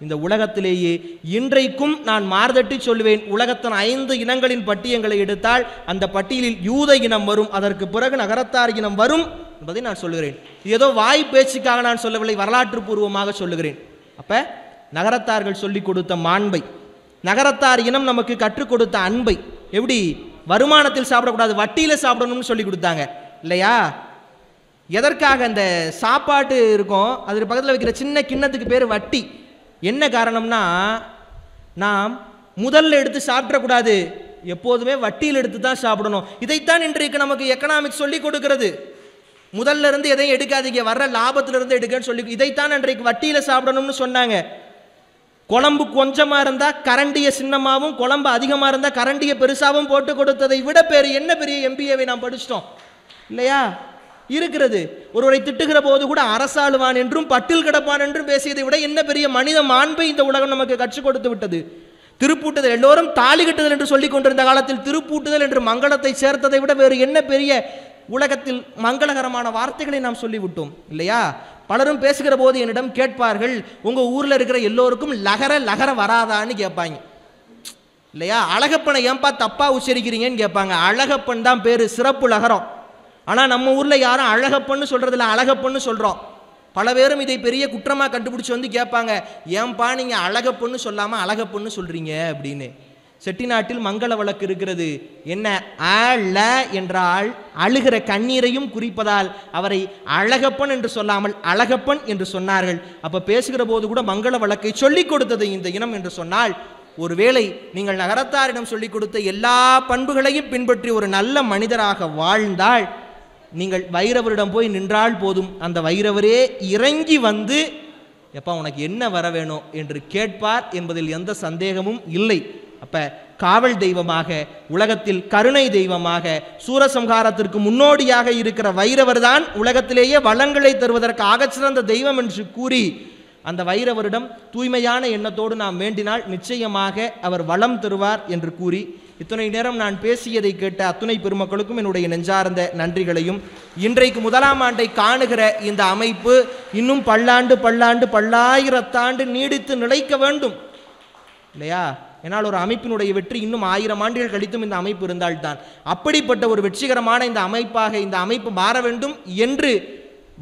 இந்த உலகத்திலேயே இன்றைக்கும் நான் மார்தட்டி சொல்லுவேன், உலகத்தின் 5 இனங்களின் பட்டியங்களை எடுத்தால் அந்த பட்டியலில் யூத இனம் வரும், அதற்கு பிறகு நகரத்தார் இனம் வரும் என்பதை நான் சொல்லுகிறேன். ஏதோ வாய் பேச்சுக்காக நான் சொல்லவில்லை, வரலாற்று பூர்வமாக சொல்லுகிறேன். அப்ப நகரத்தார்கள் சொல்லிக் கொடுத்த மாண்பை, நகரத்தார் இனம் நமக்கு கற்றுக் கொடுத்த அன்பை, எப்படி வருமானத்தில் சாப்பிடக்கூடாது, வட்டியில் சாப்பிடணும்னு சொல்லி கொடுத்தாங்க இல்லையா? எதற்காக அந்த சாப்பாட்டு இருக்கும் அதுக்கு பக்கத்தில் வைக்கிற சின்ன கிண்ணத்துக்கு பேர் வட்டி. என்ன காரணம்னா, நாம் முதல்ல எடுத்து சாப்பிடக்கூடாது, எப்போதுமே வட்டியில் எடுத்து தான் சாப்பிடணும். இதைத்தான் இன்றைக்கு நமக்கு எக்கனாமிக்ஸ் சொல்லி கொடுக்கிறது. முதல்ல இருந்து எதையும் எடுக்காதீங்க, வர்ற லாபத்திலிருந்து எடுக்கன்னு சொல்லி, இதைத்தான் இன்றைக்கு வட்டியில் சாப்பிடணும்னு சொன்னாங்க. குழம்பு கொஞ்சமாக இருந்தால் கரண்டியை சின்னமாகவும், குழம்பு அதிகமாக இருந்தால் கரண்டியை பெருசாகவும் போட்டு கொடுத்ததை விட என்ன பெரிய MBAவை நாம் படிச்சிட்டோம் இல்லையா? இருக்கிறது. ஒருவரை திட்டுகிற போது கூட அரசாளுவான் என்றும் பட்டில் கிடப்பான் என்றும் பேசியதை விட என்ன பெரிய மனித மாண்பை இந்த உலகம் நமக்கு கற்றுக் கொடுத்து விட்டது. திருப்பூட்டுதல், எல்லோரும் தாலி கட்டுதல் என்று சொல்லிக் கொண்டிருந்த காலத்தில் திருப்பூட்டுதல் என்று மங்களத்தை சேர்த்ததை விட வேறு என்ன பெரிய உலகத்தில் மங்களகரமான வார்த்தைகளை நாம் சொல்லிவிட்டோம் இல்லையா? பலரும் பேசுகிற போது என்னிடம் கேட்பார்கள், உங்க ஊர்ல இருக்கிற எல்லோருக்கும் லகர வராதான்னு கேட்பாங்க இல்லையா? அழகப்பனை ஏன்பா தப்பா உச்சரிக்கிறீங்கன்னு கேட்பாங்க. அழகப்பன் தான் பேரு, சிறப்பு லகரம். ஆனால் நம்ம ஊரில் யாரும் அழகப்பன்னு சொல்கிறதில்ல, அழகப்பன்னு சொல்கிறோம். பல பேரும் இதை பெரிய குற்றமாக கண்டுபிடிச்சி வந்து கேட்பாங்க, ஏன்பா நீங்கள் அழகப்பன்னு சொல்லாமல் அழகப்பன்னு சொல்கிறீங்க அப்படின்னு. செட்டிநாட்டில் மங்கள வழக்கு இருக்கிறது. என்ன, அழ என்றால் அழுகிற கண்ணீரையும் குறிப்பதால் அவரை அழகப்பன் என்று சொல்லாமல் அழகப்பன் என்று சொன்னார்கள். அப்போ பேசுகிற போது கூட மங்கள வழக்கை சொல்லிக் கொடுத்தது இந்த இனம் என்று சொன்னால், ஒருவேளை நீங்கள் நகரத்தாரிடம் சொல்லிக் கொடுத்த எல்லா பண்புகளையும் பின்பற்றி ஒரு நல்ல மனிதராக வாழ்ந்தால், நீங்கள் வைரவரிடம் போய் நின்றால் போதும், அந்த வைரவரே இறங்கி வந்து எப்பா உனக்கு என்ன வர வேணும் என்று கேட்பார் என்பதில் எந்த சந்தேகமும் இல்லை. அப்ப காவல் தெய்வமாக, உலகத்தில் கருணை தெய்வமாக, சூரசம்ஹாரத்திற்கு முன்னோடியாக இருக்கிற வைரவர் தான் உலகத்திலேயே வளங்களை தருவதற்கு ஆகச்சிறந்த தெய்வம் என்று கூறி, அந்த வைரவரிடம் தூய்மையான எண்ணத்தோடு நாம் வேண்டினால் நிச்சயமாக அவர் வளம் தருவார் என்று கூறி, இத்தனை நேரம் நான் பேசியதை கேட்ட அத்துணை பெருமக்களுக்கும் என்னுடைய நெஞ்சார்ந்த நன்றிகளையும், இன்றைக்கு 1ஆம் ஆண்டை காணுகிற இந்த அமைப்பு இன்னும் பல்லாயிரத்தாண்டு நீடித்து நிலைக்க வேண்டும் இல்லையா? ஏன்னால் ஒரு அமைப்பினுடைய வெற்றி இன்னும் 1000 ஆண்டுகள் கழித்தும் இந்த அமைப்பு இருந்தால்தான். அப்படிப்பட்ட ஒரு வெற்றிகரமான இந்த அமைப்பாக இந்த அமைப்பு மாற வேண்டும் என்று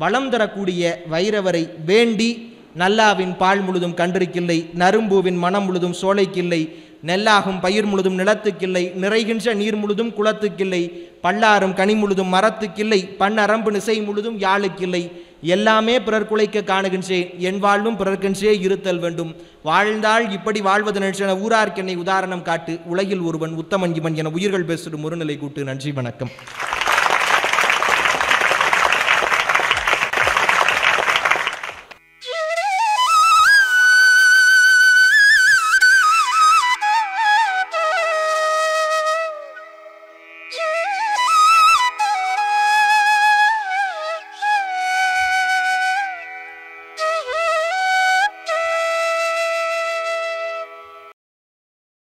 வளம் தரக்கூடிய வைரவரை வேண்டி, நல்லாவின் பால் முழுதும் கன்றிருக்கில்லை, நரும்பூவின் மனம் முழுதும் சோலைக்கில்லை, நெல்லாகும் பயிர் முழுதும் நிலத்துக்கில்லை, நிறைகின்ற நீர் முழுதும் குளத்துக்கில்லை, பல்லாரும் கனி முழுதும் மரத்துக்கில்லை, பண்ணரம்பு நிசை முழுதும் யாழுக்கில்லை, எல்லாமே பிறர் குலைக்க காணுகின்றேன், என் வாழ்வும் பிறர்க்கென்றே இருத்தல் வேண்டும், வாழ்ந்தால் இப்படி வாழ்வது நினைச்சென ஊரார்க்கென்னை உதாரணம் காட்டு, உலகில் ஒருவன் உத்தமன் இவன் என உயிர்கள் பேசிடும் ஒருநிலை கூட்டு. நன்றி, வணக்கம்.